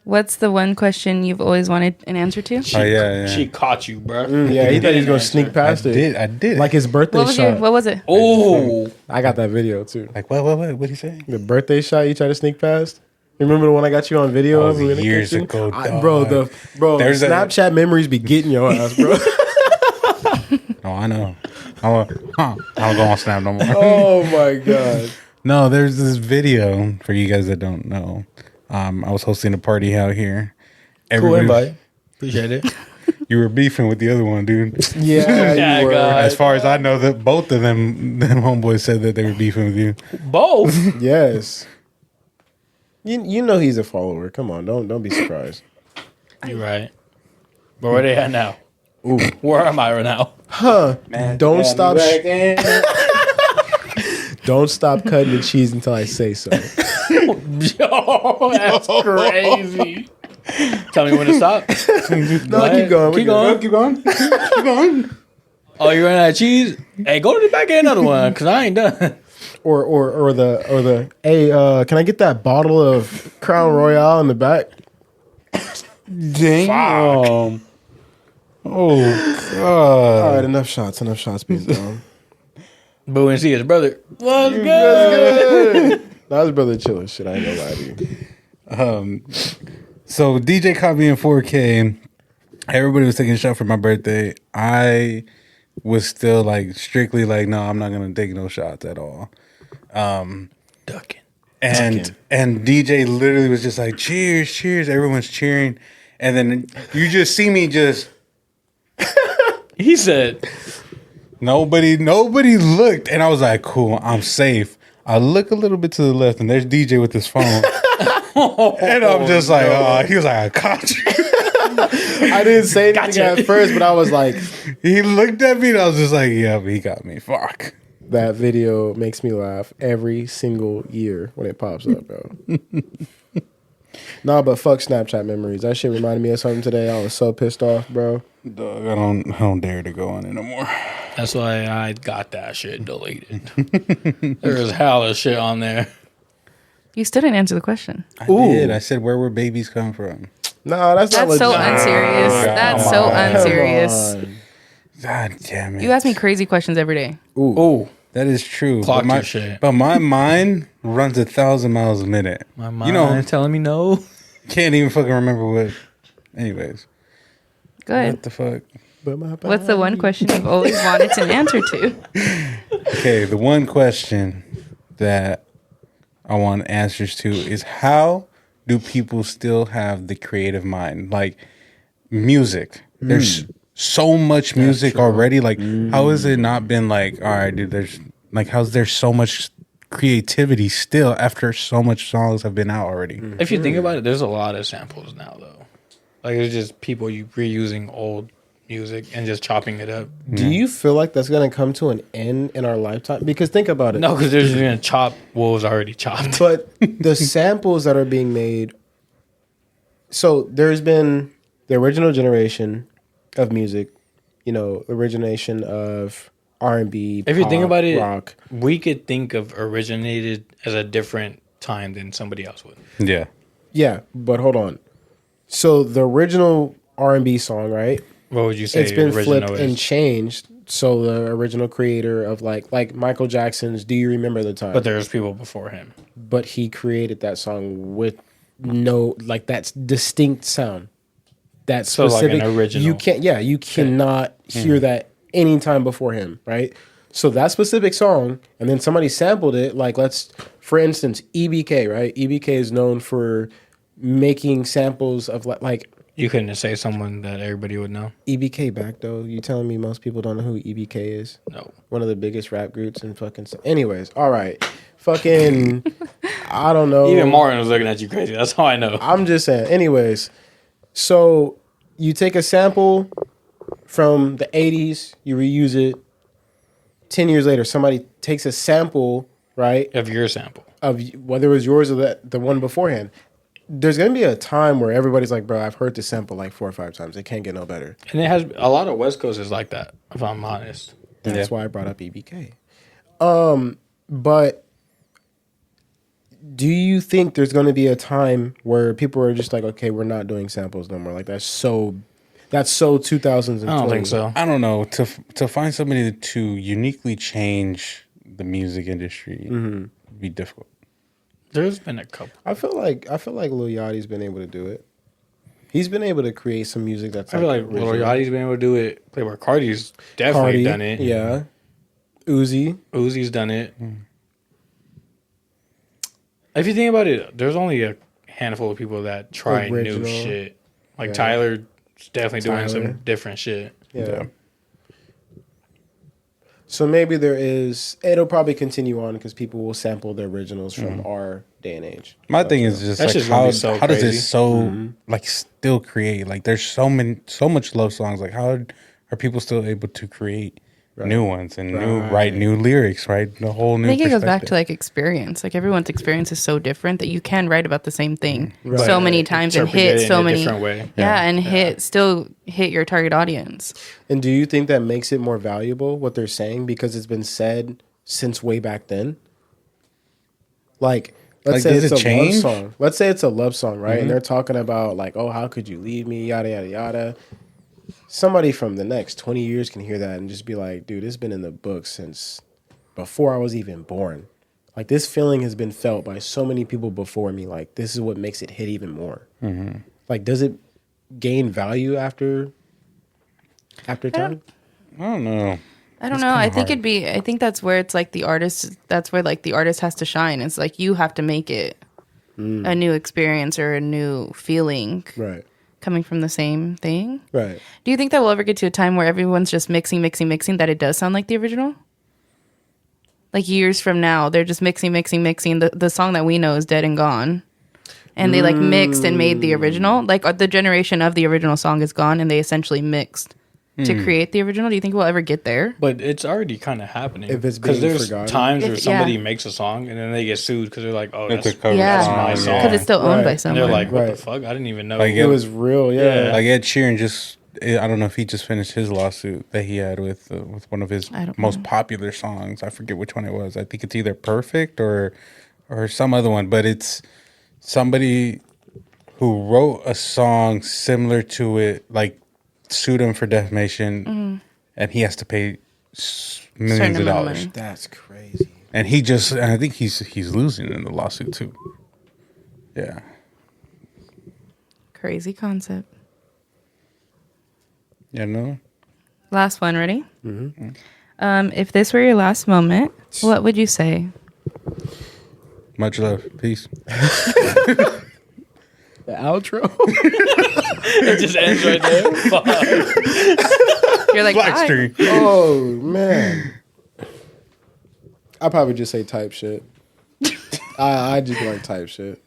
Speaker 4: What's the one question you've always wanted an answer to?
Speaker 3: Oh yeah.
Speaker 2: She caught you, bro.
Speaker 1: Yeah, he thought he was gonna sneak
Speaker 3: I
Speaker 1: past it.
Speaker 3: did.
Speaker 1: Like his birthday
Speaker 4: What was
Speaker 1: shot.
Speaker 4: what was it?
Speaker 2: Oh,
Speaker 1: I got that video too.
Speaker 3: Like what he say?
Speaker 1: The birthday shot you tried to sneak past. Remember the one I got you on video
Speaker 3: That
Speaker 1: of
Speaker 3: was
Speaker 1: in the
Speaker 3: years
Speaker 1: kitchen?
Speaker 3: ago,
Speaker 1: bro.
Speaker 3: dog.
Speaker 1: There's
Speaker 3: There's a-
Speaker 1: Snapchat memories be getting your ass, bro.
Speaker 3: Oh, I know. I don't go on Snap no more.
Speaker 1: Oh my god.
Speaker 3: No, there's this video for you guys that don't know. I was hosting a party out here.
Speaker 2: cool
Speaker 3: Everybody-
Speaker 2: invite. Appreciate it.
Speaker 3: You were beefing with the other one, dude.
Speaker 1: Yeah,
Speaker 2: Yeah,
Speaker 1: you were.
Speaker 2: God.
Speaker 3: As far as I know, that both of them homeboys said that they were beefing with you.
Speaker 2: Both.
Speaker 1: Yes. You know he's a follower. Come on, don't be surprised.
Speaker 2: You're right. But where they at now?
Speaker 1: Ooh.
Speaker 2: Where am I right now?
Speaker 1: Don't stop. Don't stop cutting the cheese until I say so.
Speaker 2: Yo, that's crazy. Tell me when to stop.
Speaker 1: No, keep going.
Speaker 2: Keep going.
Speaker 3: Keep going. Keep going.
Speaker 2: Oh, you running out of cheese? Hey, go to the back of another one, cause I ain't done.
Speaker 1: Or the hey, can I get that bottle of Crown Royale in the back?
Speaker 3: Damn. Oh, God.
Speaker 1: All right, enough shots, people.
Speaker 2: Boo and see his brother. What's good?
Speaker 1: Good. That was brother chilling shit. I ain't gonna lie to you.
Speaker 3: So DJ caught me in 4K. Everybody was taking a shot for my birthday. I was still like strictly like, no, I'm not gonna take no shots at all.
Speaker 2: Ducking.
Speaker 3: And DJ literally was just like, cheers, cheers. Everyone's cheering. And then you just see me just
Speaker 2: He said,
Speaker 3: nobody looked. And I was like, cool, I'm safe. I look a little bit to the left and there's DJ with his phone. And I'm just like, oh, he was like, I caught you.
Speaker 1: I didn't say anything
Speaker 2: Gotcha.
Speaker 1: at first, but I was like,
Speaker 3: He looked at me and I was just like, yeah, but he got me. Fuck.
Speaker 1: that video makes me laugh every single year when it pops up, bro. Nah, but fuck Snapchat memories. That shit reminded me of something today. I was so pissed off, bro.
Speaker 3: Dog, I don't dare to go on it no more.
Speaker 2: that's why I got that shit deleted. There's hella shit on there.
Speaker 4: You still didn't answer the question.
Speaker 3: I did. I said, where babies come from?
Speaker 1: Nah, that's not
Speaker 4: That's so
Speaker 1: legit.
Speaker 4: unserious. That's so unserious.
Speaker 1: Come on.
Speaker 3: God damn it.
Speaker 4: You ask me crazy questions every day.
Speaker 2: Ooh,
Speaker 3: That is true.
Speaker 2: Clock
Speaker 3: but
Speaker 2: your shit.
Speaker 3: But my mind runs 1,000 miles a minute.
Speaker 2: my mind
Speaker 3: You know,
Speaker 2: telling me no.
Speaker 3: can't even fucking remember what. Anyways,
Speaker 4: Good.
Speaker 3: what the fuck?
Speaker 1: But my
Speaker 4: What's the one question you've always wanted an answer to?
Speaker 3: Okay, the one question that I want answers to is how do people still have the creative mind? Like music. There's so much music already. Like, how has it not been like, all right, dude, there's like, how's there so much creativity still after so much songs have been out already?
Speaker 2: If you think about it, there's a lot of samples now, though. Like, it's just people reusing old music and just chopping it up.
Speaker 1: Do you feel like that's gonna come to an end in our lifetime? Because think about it.
Speaker 2: No, because they're just going to chop what was already chopped.
Speaker 1: But the samples that are being made. So there's been the original generation of music, you know, origination of R&B.
Speaker 2: If you think about it,
Speaker 1: rock.
Speaker 2: we could think of originated as a different time than somebody else would.
Speaker 3: Yeah.
Speaker 1: Yeah, but hold on. So the original R&B song, right?
Speaker 2: What would you say
Speaker 1: It's been
Speaker 2: original
Speaker 1: flipped
Speaker 2: is?
Speaker 1: and changed. So the original creator of like Michael Jackson's "Do You Remember the Time?"
Speaker 2: But there's people before him.
Speaker 1: But he created that song with no like that's distinct sound. That's
Speaker 2: So, like,
Speaker 1: specific.
Speaker 2: an original.
Speaker 1: You cannot hear that anytime before him, right? So that specific song, and then somebody sampled it. Like for instance, EBK, right? EBK is known for making samples of like
Speaker 2: You couldn't say someone that everybody would know.
Speaker 1: EBK back though. You telling me most people don't know who EBK is?
Speaker 2: No.
Speaker 1: One of the biggest rap groups in fucking. Anyways, all right, fucking. I don't know.
Speaker 2: Even Martin was looking at you crazy. That's how I know.
Speaker 1: I'm just saying. Anyways, so you take a sample from the 80s, you reuse it. 10 years later, somebody takes a sample, right,
Speaker 2: Of your sample.
Speaker 1: of whether it was yours or the one beforehand. There's going to be a time where everybody's like, bro, I've heard this sample like 4 or 5 times. It can't get no better.
Speaker 2: And it has a lot of West Coast is like that, if I'm honest.
Speaker 1: That's why I brought up EBK. But do you think there's going to be a time where people are just like, okay, we're not doing samples no more? Like that's so 2020.
Speaker 2: I don't think so.
Speaker 3: I don't know. To find somebody to uniquely change the music industry would be difficult.
Speaker 2: There's been a couple.
Speaker 1: I feel like Lil Yachty's been able to do it. He's been able to create some music that's
Speaker 2: I feel like Lil
Speaker 1: original.
Speaker 2: Yachty's been able to do it. Playboy Cardi's definitely done it.
Speaker 1: Yeah.
Speaker 2: Uzi's done it. If you think about it, there's only a handful of people that try new
Speaker 1: Original.
Speaker 2: shit. Like
Speaker 1: Yeah.
Speaker 2: Tyler's definitely doing
Speaker 1: Tyler.
Speaker 2: some different shit.
Speaker 1: Yeah. So maybe it'll probably continue on because people will sample the originals from our day and age.
Speaker 3: My thing is just
Speaker 2: That's
Speaker 3: like
Speaker 2: just gonna be so
Speaker 3: how does it
Speaker 2: crazy.
Speaker 3: like still create? Like there's so much love songs. Like how are people still able to create new ones and write new lyrics, right? The whole new
Speaker 4: I think it goes back
Speaker 3: perspective.
Speaker 4: to like experience. Like everyone's experience is so different that you can write about the same thing
Speaker 1: Right.
Speaker 4: so many times and
Speaker 2: Interpret
Speaker 4: hit
Speaker 2: it
Speaker 4: so
Speaker 2: in a
Speaker 4: many
Speaker 2: different way.
Speaker 4: and still hit your target audience.
Speaker 1: And do you think that makes it more valuable what they're saying because it's been said since way back then? Like, let's
Speaker 3: Like,
Speaker 1: say
Speaker 3: does
Speaker 1: it's
Speaker 3: it
Speaker 1: a
Speaker 3: change?
Speaker 1: love song. Let's say it's a love song, right? And they're talking about like, oh, how could you leave me? Yada yada yada. Somebody from the next 20 years can hear that and just be like, dude, it's been in the book since before I was even born. Like this feeling has been felt by so many people before me. Like this is what makes it hit even more. Like, does it gain value after time?
Speaker 3: I don't know.
Speaker 4: I don't know. I think I think that's where it's like the artist, that's where like the artist has to shine. It's like you have to make it a new experience or a new feeling
Speaker 1: Right.
Speaker 4: coming from the same thing.
Speaker 1: Right.
Speaker 4: Do you think that we'll ever get to a time where everyone's just mixing, that it does sound like the original? Like years from now, they're just mixing. The song that we know is dead and gone. And they like mixed and made the original. Like the generation of the original song is gone and they essentially mixed to create the original. Do you think we'll ever get there?
Speaker 2: But it's already kind of happening.
Speaker 1: If it's
Speaker 2: because
Speaker 1: being
Speaker 2: there's
Speaker 1: forgotten.
Speaker 2: times where somebody
Speaker 4: Yeah.
Speaker 2: makes a song and then they get sued because they're like, oh,
Speaker 3: It's
Speaker 2: that's
Speaker 3: a cover
Speaker 4: Yeah,
Speaker 3: song.
Speaker 2: my song.
Speaker 4: because it's still owned by
Speaker 1: Right.
Speaker 2: and
Speaker 4: someone.
Speaker 2: they're like, what the
Speaker 1: Right.
Speaker 2: fuck? I didn't even know.
Speaker 3: Like,
Speaker 1: It was real, yeah.
Speaker 2: Yeah.
Speaker 3: Like Ed Sheeran I don't know if he just finished his lawsuit that he had with one of his
Speaker 4: I don't
Speaker 3: most
Speaker 4: know.
Speaker 3: popular songs. I forget which one it was. I think it's either Perfect or some other one, but it's somebody who wrote a song similar to it, like sued him for defamation, and he has to pay millions
Speaker 4: Certain
Speaker 3: of
Speaker 4: amount of
Speaker 3: dollars.
Speaker 4: money.
Speaker 1: That's crazy.
Speaker 3: And I think he's losing in the lawsuit too. Yeah.
Speaker 4: Crazy concept.
Speaker 3: Yeah, no?
Speaker 4: Last one, ready? If this were your last moment, what would you say?
Speaker 3: Much love. Peace.
Speaker 1: The outro.
Speaker 2: It just ends right there. Fuck.
Speaker 4: You're like,
Speaker 3: Black
Speaker 4: "Bye."
Speaker 3: screen.
Speaker 1: Oh man. I probably just say type shit. I just like type shit.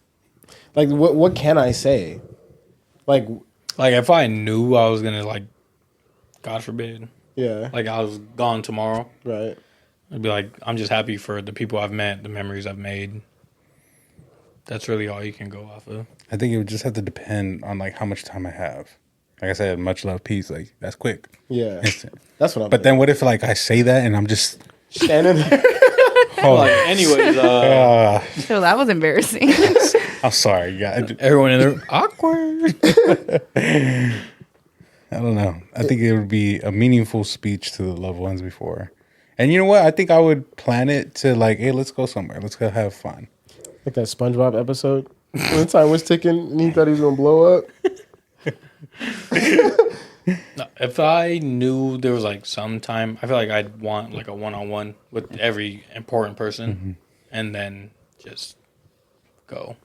Speaker 1: Like what can I say? Like
Speaker 2: Like if I knew I was gonna like, God forbid,
Speaker 1: yeah.
Speaker 2: like I was gone tomorrow,
Speaker 1: Right.
Speaker 2: I'd be like, I'm just happy for the people I've met, the memories I've made. That's really all you can go off of.
Speaker 3: I think it would just have to depend on like how much time I have. Like I said, much love, peace. Like that's quick.
Speaker 1: Yeah.
Speaker 3: Instant.
Speaker 1: That's what I'm
Speaker 3: But then what if like I say that and I'm just
Speaker 1: standing there.
Speaker 2: Like, anyways,
Speaker 4: So that was embarrassing.
Speaker 3: I'm sorry, guys.
Speaker 2: everyone in there awkward.
Speaker 3: I don't know. I think it would be a meaningful speech to the loved ones before. And you know what? I think I would plan it to like, hey, let's go somewhere. Let's go have fun.
Speaker 1: Like that SpongeBob episode. When the time was ticking and he thought he was gonna blow up.
Speaker 2: No, if I knew there was like some time, I feel like I'd want like a one-on-one with every important person, and then just go.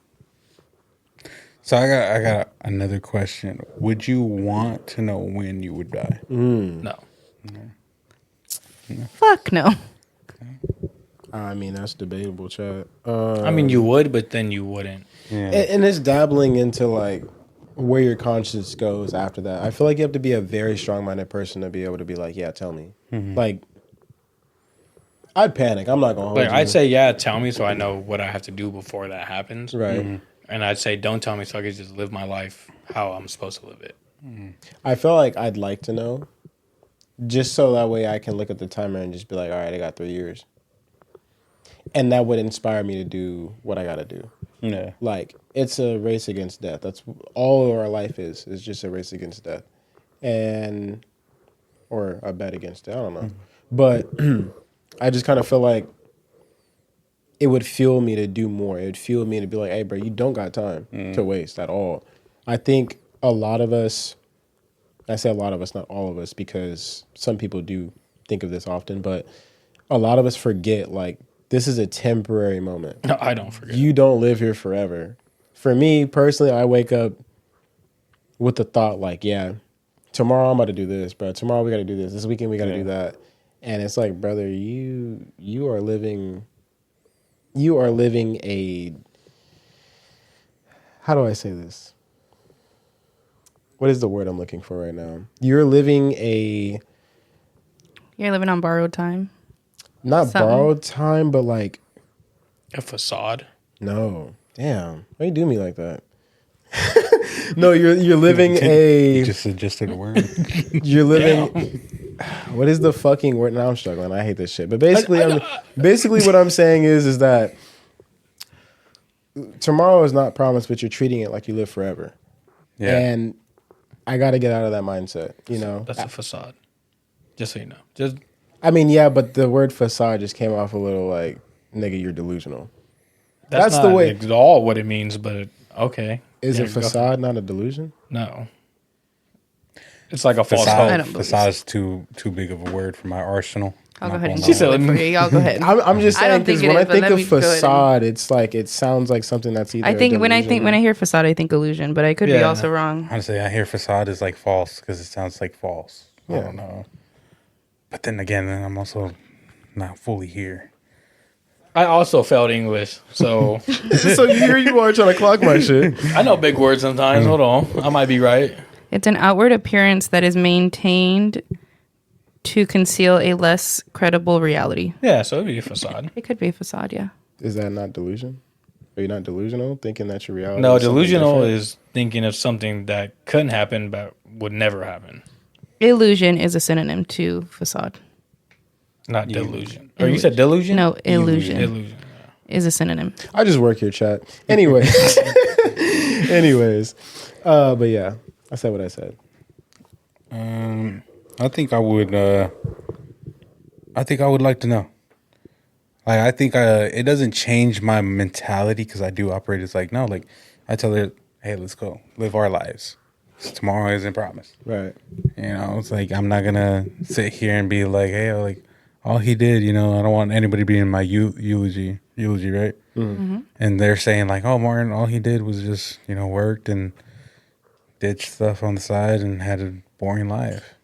Speaker 3: So I got another question. Would you want to know when you would die?
Speaker 2: No,
Speaker 4: Fuck no.
Speaker 1: I mean, that's debatable, Chad.
Speaker 2: I mean you would, but then you wouldn't.
Speaker 3: Yeah.
Speaker 1: And it's dabbling into like where your conscience goes after that. I feel like you have to be a very strong-minded person to be able to be like, yeah, tell me. Like, I'd panic. I'm not gonna hold
Speaker 2: Like
Speaker 1: you.
Speaker 2: I'd say, yeah, tell me so I know what I have to do before that happens.
Speaker 1: Right.
Speaker 2: And I'd say, don't tell me so I can just live my life how I'm supposed to live it.
Speaker 1: I feel like I'd like to know, just so that way I can look at the timer and just be like, all right, I got 3 years. and that would inspire me to do what I got to do.
Speaker 3: Yeah.
Speaker 1: Like, it's a race against death. That's all our life is just a race against death. And, or a bet against it. I don't know. But I just kind of feel like it would fuel me to do more. It would fuel me to be like, hey, bro, you don't got time to waste at all. I think a lot of us, I say a lot of us, not all of us, because some people do think of this often, but a lot of us forget, like, this is a temporary moment.
Speaker 2: No, I don't forget.
Speaker 1: You don't live here forever. For me, personally, I wake up with the thought, like, yeah, tomorrow I'm about to do this, bro. Tomorrow we got to do this. This weekend we got to do that. And it's like, brother, you are living a, how do I say this? What is the word I'm looking for right now? You're living
Speaker 4: on borrowed time.
Speaker 1: Not
Speaker 4: Something.
Speaker 1: borrowed time, but like,
Speaker 2: A facade.
Speaker 1: no. Damn. Why you do me like that? No, you're living a,
Speaker 3: You just suggested a word.
Speaker 1: you're living, what is the fucking word? Now I'm struggling. I hate this shit. But basically, basically what I'm saying is that tomorrow is not promised, but you're treating it like you live forever.
Speaker 3: Yeah.
Speaker 1: And I got to get out of that mindset, you know?
Speaker 2: That's a facade. Just so you know. Just
Speaker 1: I mean, yeah, but the word facade just came off a little like, nigga, you're delusional.
Speaker 2: that's
Speaker 1: That's
Speaker 2: not
Speaker 1: the way-
Speaker 2: at all what it means, but okay.
Speaker 1: Is
Speaker 2: Yeah,
Speaker 1: a
Speaker 2: go ahead.
Speaker 1: facade not a delusion?
Speaker 2: No. It's like a false
Speaker 4: I
Speaker 2: hope.
Speaker 4: don't believe
Speaker 3: Facade is too big of a word for my arsenal.
Speaker 4: I'll go
Speaker 3: Not
Speaker 4: ahead and
Speaker 3: gonna
Speaker 2: She
Speaker 3: lie.
Speaker 2: said,
Speaker 4: Google it for you. Y'all go ahead.
Speaker 1: I'm just
Speaker 4: I don't
Speaker 1: saying because
Speaker 4: think it
Speaker 1: when I
Speaker 4: is, but
Speaker 1: think
Speaker 4: let
Speaker 1: of
Speaker 4: me go ahead and-
Speaker 1: facade, it's like it sounds like something that's either.
Speaker 4: I think
Speaker 1: a
Speaker 4: when
Speaker 1: delusion-
Speaker 4: I hear facade, I think illusion, but I could be
Speaker 2: Yeah.
Speaker 4: also wrong.
Speaker 3: Honestly, I hear facade is like false because it sounds like false. I
Speaker 1: Yeah.
Speaker 3: don't know. But then again, I'm also not fully here.
Speaker 2: I also failed English, so
Speaker 1: so here you are trying to clock my shit.
Speaker 2: I know big words sometimes. Hold on. I might be right.
Speaker 4: It's an outward appearance that is maintained to conceal a less credible reality.
Speaker 2: Yeah, so it'd be a facade.
Speaker 4: It could be a facade, yeah.
Speaker 1: Is that not delusion? Are you not delusional, thinking that your reality?
Speaker 2: No,
Speaker 1: is something
Speaker 2: delusional
Speaker 1: different?
Speaker 2: is thinking of something that couldn't happen but would never happen.
Speaker 4: Illusion is a synonym to facade.
Speaker 2: Not delusion. Or you said delusion?
Speaker 4: No, illusion
Speaker 2: Illusion.
Speaker 4: is a synonym.
Speaker 1: I just work here, chat. Anyways, but yeah, I said what I said.
Speaker 3: I think I would. I think I would like to know. Like, I think it doesn't change my mentality because I do operate as like, no, like I tell her, hey, let's go live our lives. 'Cause tomorrow isn't promised.
Speaker 1: Right.
Speaker 3: You know, it's like I'm not gonna sit here and be like, hey, like all he did, you know, I don't want anybody being my eulogy, right? Mm-hmm. And they're saying like, oh, Martin, all he did was just, you know, worked and did stuff on the side and had a boring life.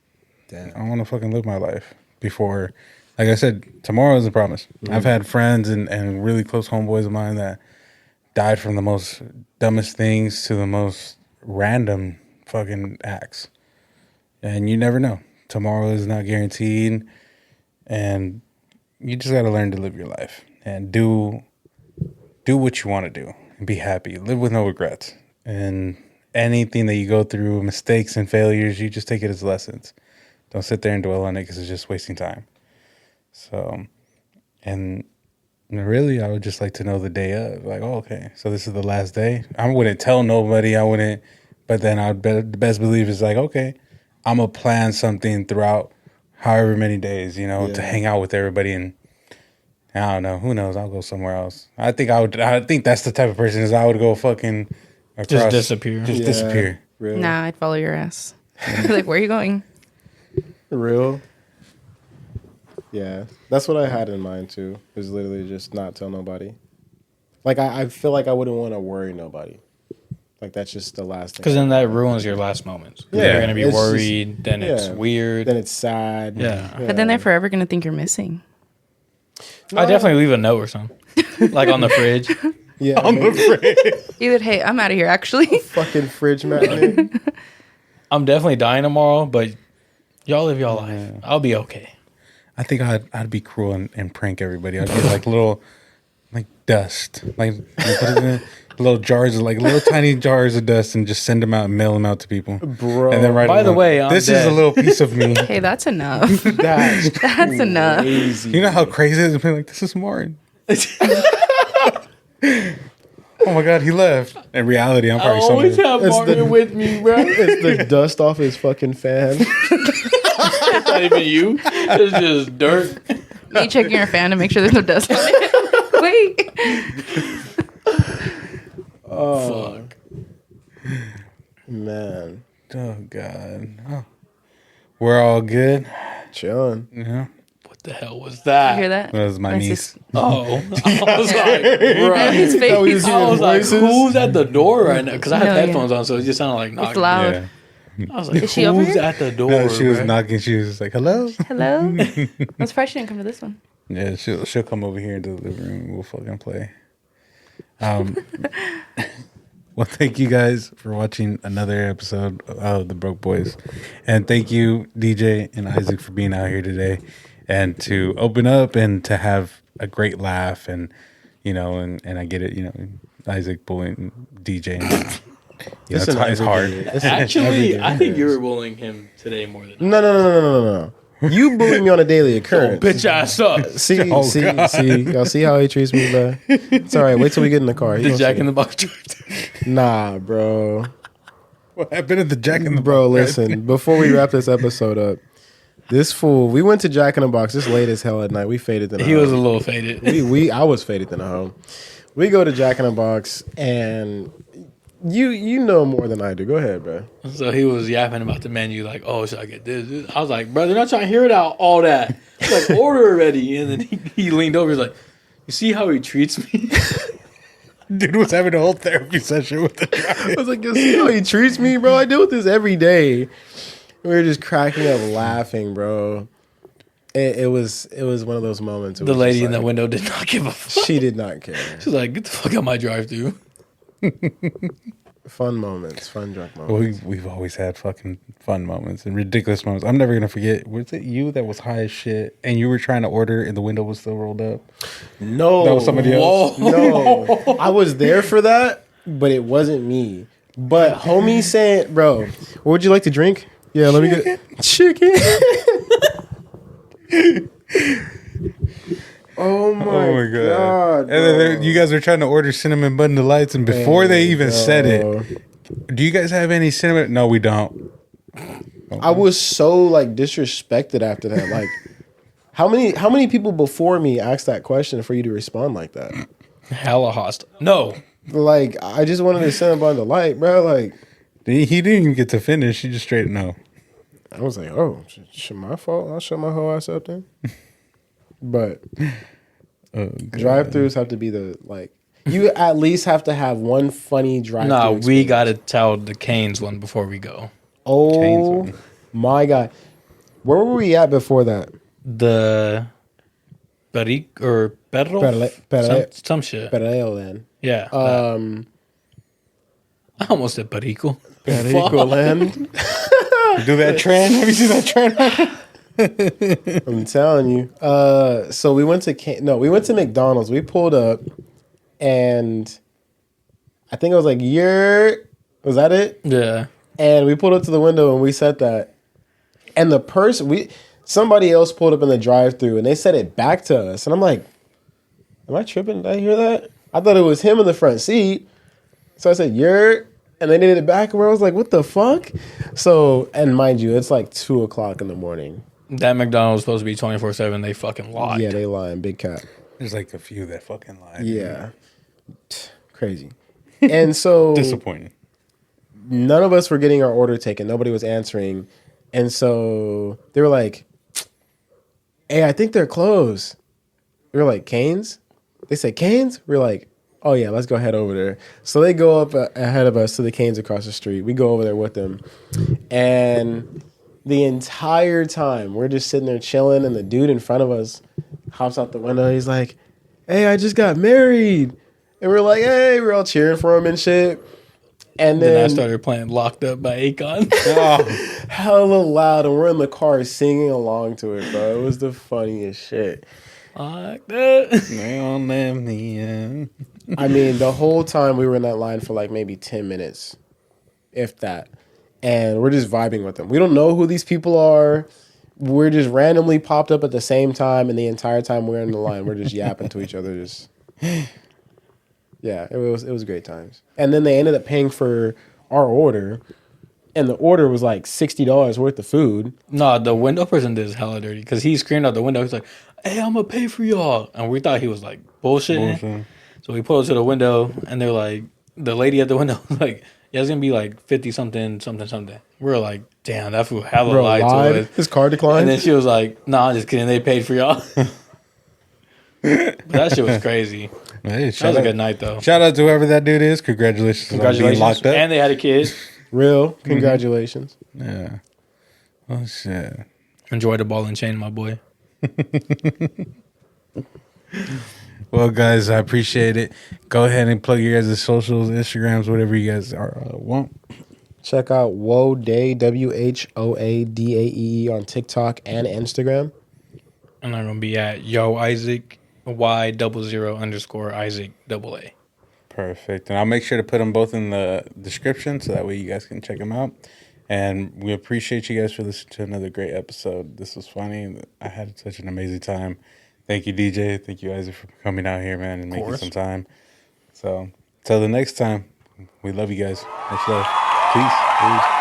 Speaker 1: Damn.
Speaker 3: I want to fucking live my life before, like I said, tomorrow isn't promised. Mm-hmm. I've had friends and really close homeboys of mine that died from the most dumbest things to the most random fucking acts. And you never know. Tomorrow is not guaranteed. And you just got to learn to live your life and do what you want to do and be happy. Live with no regrets. And anything that you go through, mistakes and failures, you just take it as lessons. Don't sit there and dwell on it because it's just wasting time. So, and really, I would just like to know the day of. Like, oh, okay, so this is the last day. I wouldn't tell nobody. I wouldn't. But then I'd the best believe is like, okay, I'm going to plan something throughout however many days, you know, to hang out with everybody. And I don't know. Who knows? I'll go somewhere else. I think that's the type of person is I would go fucking across.
Speaker 2: Just disappear.
Speaker 3: Just disappear.
Speaker 1: Real.
Speaker 4: Nah, I'd follow your ass. Like, where are you going?
Speaker 1: Real. Yeah, that's what I had in mind too. Is literally just not tell nobody. Like I feel like I wouldn't want to worry nobody. Like that's just the last thing.
Speaker 2: Because then that ruins your last moments.
Speaker 1: Yeah,
Speaker 2: You're going to be
Speaker 1: it's just-
Speaker 2: worried. Then it's
Speaker 1: yeah.
Speaker 2: weird.
Speaker 1: Then it's sad.
Speaker 2: Yeah.
Speaker 4: But then they're forever going to think you're missing.
Speaker 2: I definitely leave a note or something. Like on the fridge.
Speaker 1: Yeah,
Speaker 3: On the fridge.
Speaker 4: Either, hey, I'm out of here, actually.
Speaker 1: fucking fridge magnet.
Speaker 2: I'm definitely dying tomorrow, but y'all live y'all life. I'll be okay.
Speaker 3: I think I'd be cruel and prank everybody. I'd get like little, like dust, like put it in little jars, like little tiny jars of dust, and just send them out and mail them out to people.
Speaker 1: Bro.
Speaker 3: And then write
Speaker 2: By
Speaker 3: them
Speaker 2: the
Speaker 3: up,
Speaker 2: way, I'm
Speaker 3: this is
Speaker 2: dead.
Speaker 3: a little piece of me.
Speaker 4: Hey, that's enough.
Speaker 1: That's
Speaker 4: That's enough.
Speaker 1: crazy.
Speaker 3: You know how crazy it is to be like, this is Martin. Oh my god, he left. In reality, I'm
Speaker 2: I
Speaker 3: probably
Speaker 2: always
Speaker 3: somewhere.
Speaker 2: have Martin with me, bro.
Speaker 1: It's the dust off his fucking fan.
Speaker 2: It's not even you. It's just dirt.
Speaker 4: Me checking your fan to make sure there's no dust on it. Wait.
Speaker 2: Fuck.
Speaker 1: Man,
Speaker 3: Oh god. Oh. We're all good.
Speaker 1: chilling.
Speaker 3: Yeah.
Speaker 2: What the hell was that?
Speaker 4: You hear that?
Speaker 3: That was my
Speaker 4: That's
Speaker 3: niece.
Speaker 4: his-
Speaker 2: Oh, I was like, bro.
Speaker 4: His face.
Speaker 1: Oh, he's
Speaker 2: I was like,
Speaker 1: voices?
Speaker 2: who's at the door right now? Because I have
Speaker 4: No, yeah.
Speaker 2: headphones on, so it just sounded like knocking.
Speaker 4: It's loud.
Speaker 3: Yeah.
Speaker 2: I was like,
Speaker 4: Is she over
Speaker 2: who's
Speaker 4: here?
Speaker 2: at the door?
Speaker 3: No, she was
Speaker 2: bro?
Speaker 3: knocking. She was like, "Hello."
Speaker 4: Hello? I'm surprised she didn't come to this one.
Speaker 3: Yeah, she'll come over here into the living room and we'll fucking play. Well, thank you guys for watching another episode of the Broke Boys, and thank you DJ and Isaac for being out here today, and to open up and to have a great laugh, and and I get it, Isaac bullying DJ.
Speaker 1: Listen,
Speaker 3: It's hard.
Speaker 2: Actually, I think you were bullying him today more than
Speaker 1: No. You bully me on a daily occurrence.
Speaker 2: bitch ass up.
Speaker 1: See,
Speaker 3: Oh,
Speaker 1: see,
Speaker 3: God.
Speaker 1: see. Y'all see how he treats me, bro? It's all right. Wait till we get in the car. He
Speaker 2: The
Speaker 1: gonna
Speaker 2: Jack
Speaker 1: see.
Speaker 2: in the Box.
Speaker 1: Nah, bro.
Speaker 3: What happened at the Jack in the
Speaker 1: Bro,
Speaker 3: Box?
Speaker 1: listen. Before we wrap this episode up, this fool. We went to Jack in the Box. It's late as hell at night. We faded in the
Speaker 2: He was a
Speaker 1: home.
Speaker 2: little faded.
Speaker 1: I was faded in the home. We go to Jack in the Box, and you know more than I do. Go ahead, bro.
Speaker 2: So he was yapping about the menu, like, "Oh, should I get this?" I was like, "Bro, they're not trying to hear it out all that. Like, order already." And then he leaned over, he's like, "You see how he treats me?"
Speaker 3: Dude was having a whole therapy session with the
Speaker 1: I was like, you see how he treats me, bro? I deal with this every day. We were just cracking up laughing, bro. It was one of those moments. It
Speaker 2: The
Speaker 1: was
Speaker 2: lady
Speaker 1: just
Speaker 2: in the
Speaker 1: like-
Speaker 2: window did not give a fuck.
Speaker 1: She did not care.
Speaker 2: She's like, "Get the fuck out my drive-through."
Speaker 1: Fun moments, fun drunk moments.
Speaker 3: We've always had fucking fun moments and ridiculous moments. I'm never gonna forget. Was it you that was high as shit and you were trying to order and the window was still rolled up?
Speaker 1: No,
Speaker 3: That was somebody else.
Speaker 2: Whoa.
Speaker 1: No, I was there for that, but it wasn't me. But homie saying, "Bro, what would you like to drink?" Yeah, let me get chicken. Oh my god!
Speaker 3: And then you guys were trying to order cinnamon bun delights, and before they even said
Speaker 1: bro.
Speaker 3: it, do you guys have any cinnamon? No, we don't.
Speaker 1: I was so like disrespected after that. Like, how many people before me asked that question for you to respond like that?
Speaker 2: Hella hostile. No.
Speaker 1: Like, I just wanted to send a bundle of light, bro. Like,
Speaker 3: He didn't even get to finish. He just straight no.
Speaker 1: I was like, oh, shit, my fault. I'll shut my whole ass up then. But drive-throughs have to be you at least have to have one funny drive-through.
Speaker 2: Nah, we
Speaker 1: experience.
Speaker 2: got to tell the Canes one before we go.
Speaker 1: Oh
Speaker 3: Canes
Speaker 1: my god, where were we at before that?
Speaker 2: The Peric or Perro? Some shit.
Speaker 1: Perreo then.
Speaker 2: Yeah. I almost said Perico.
Speaker 1: Perico land.
Speaker 3: Do that trend? Have you seen that trend?
Speaker 1: I'm telling you. So we went to McDonald's. We pulled up, and I think it was like was that it?
Speaker 2: Yeah.
Speaker 1: And we pulled up to the window and we said that, and somebody else pulled up in the drive-thru and they said it back to us, and I'm like, am I tripping? Did I hear that? I thought it was him in the front seat. So I said, and they did it back where I was like, what the fuck? So, and mind you, it's like 2:00 in the morning.
Speaker 2: That McDonald's supposed to be 24/7. They fucking lied.
Speaker 1: Yeah, they lying, big cat.
Speaker 3: There's like a few that fucking lie.
Speaker 1: Yeah. Crazy. And so
Speaker 3: Disappointing.
Speaker 1: none of us were getting our order taken. Nobody was answering. And so they were like, hey, I think they're closed. We were like, Canes? They said, Canes? We were like, oh yeah, let's go head over there. So they go up ahead of us to the Canes across the street. We go over there with them. And the entire time we're just sitting there chilling, and the dude in front of us hops out the window. He's like, hey, I just got married. And we're like, hey, we're all cheering for him and shit. And
Speaker 2: Then I
Speaker 1: then
Speaker 2: started playing Locked Up by Akon.
Speaker 1: hella loud, and we're in the car singing along to it, bro. It was the funniest shit.
Speaker 2: Like that.
Speaker 1: I mean, the whole time we were in that line for like maybe 10 minutes, if that. And we're just vibing with them. We don't know who these people are. we're just randomly popped up at the same time, and the entire time we're in the line, we're just yapping to each other. Just yeah, it was great times. And then they ended up paying for our order, and the order was like $60 worth of food.
Speaker 2: No, the window person did his hella dirty because he screamed out the window. He's like, "Hey, I'm gonna pay for y'all," and we thought he was like bullshitting. So we pulled to the window, and they're like, the lady at the window was like, "Yeah, it's gonna be like 50 something, something, something." We were like, "Damn, that fool hella
Speaker 1: Bro,
Speaker 2: lied to us."
Speaker 1: his card declined.
Speaker 2: And then she was like, "Nah, I'm just kidding. They paid for y'all." But that shit was crazy.
Speaker 3: Hey,
Speaker 2: That was a good night though.
Speaker 3: Shout out to whoever that dude is. Congratulations on being locked up.
Speaker 2: And they had a kid.
Speaker 1: Real congratulations.
Speaker 3: Yeah. Oh shit.
Speaker 2: Enjoy the ball and chain, my boy.
Speaker 3: Well, guys, I appreciate it. Go ahead and plug your guys' socials, Instagrams, whatever you guys want.
Speaker 1: Check out Whoadae, WHOADAEE on TikTok and Instagram.
Speaker 2: And I'm gonna be at Yo Isaac Y00_Isaac AA.
Speaker 3: Perfect. And I'll make sure to put them both in the description so that way you guys can check them out. And we appreciate you guys for listening to another great episode. This was funny. I had such an amazing time. Thank you, DJ. Thank you, Isaac, for coming out here, man, and making some time. So, till the next time, we love you guys. Much love. Peace.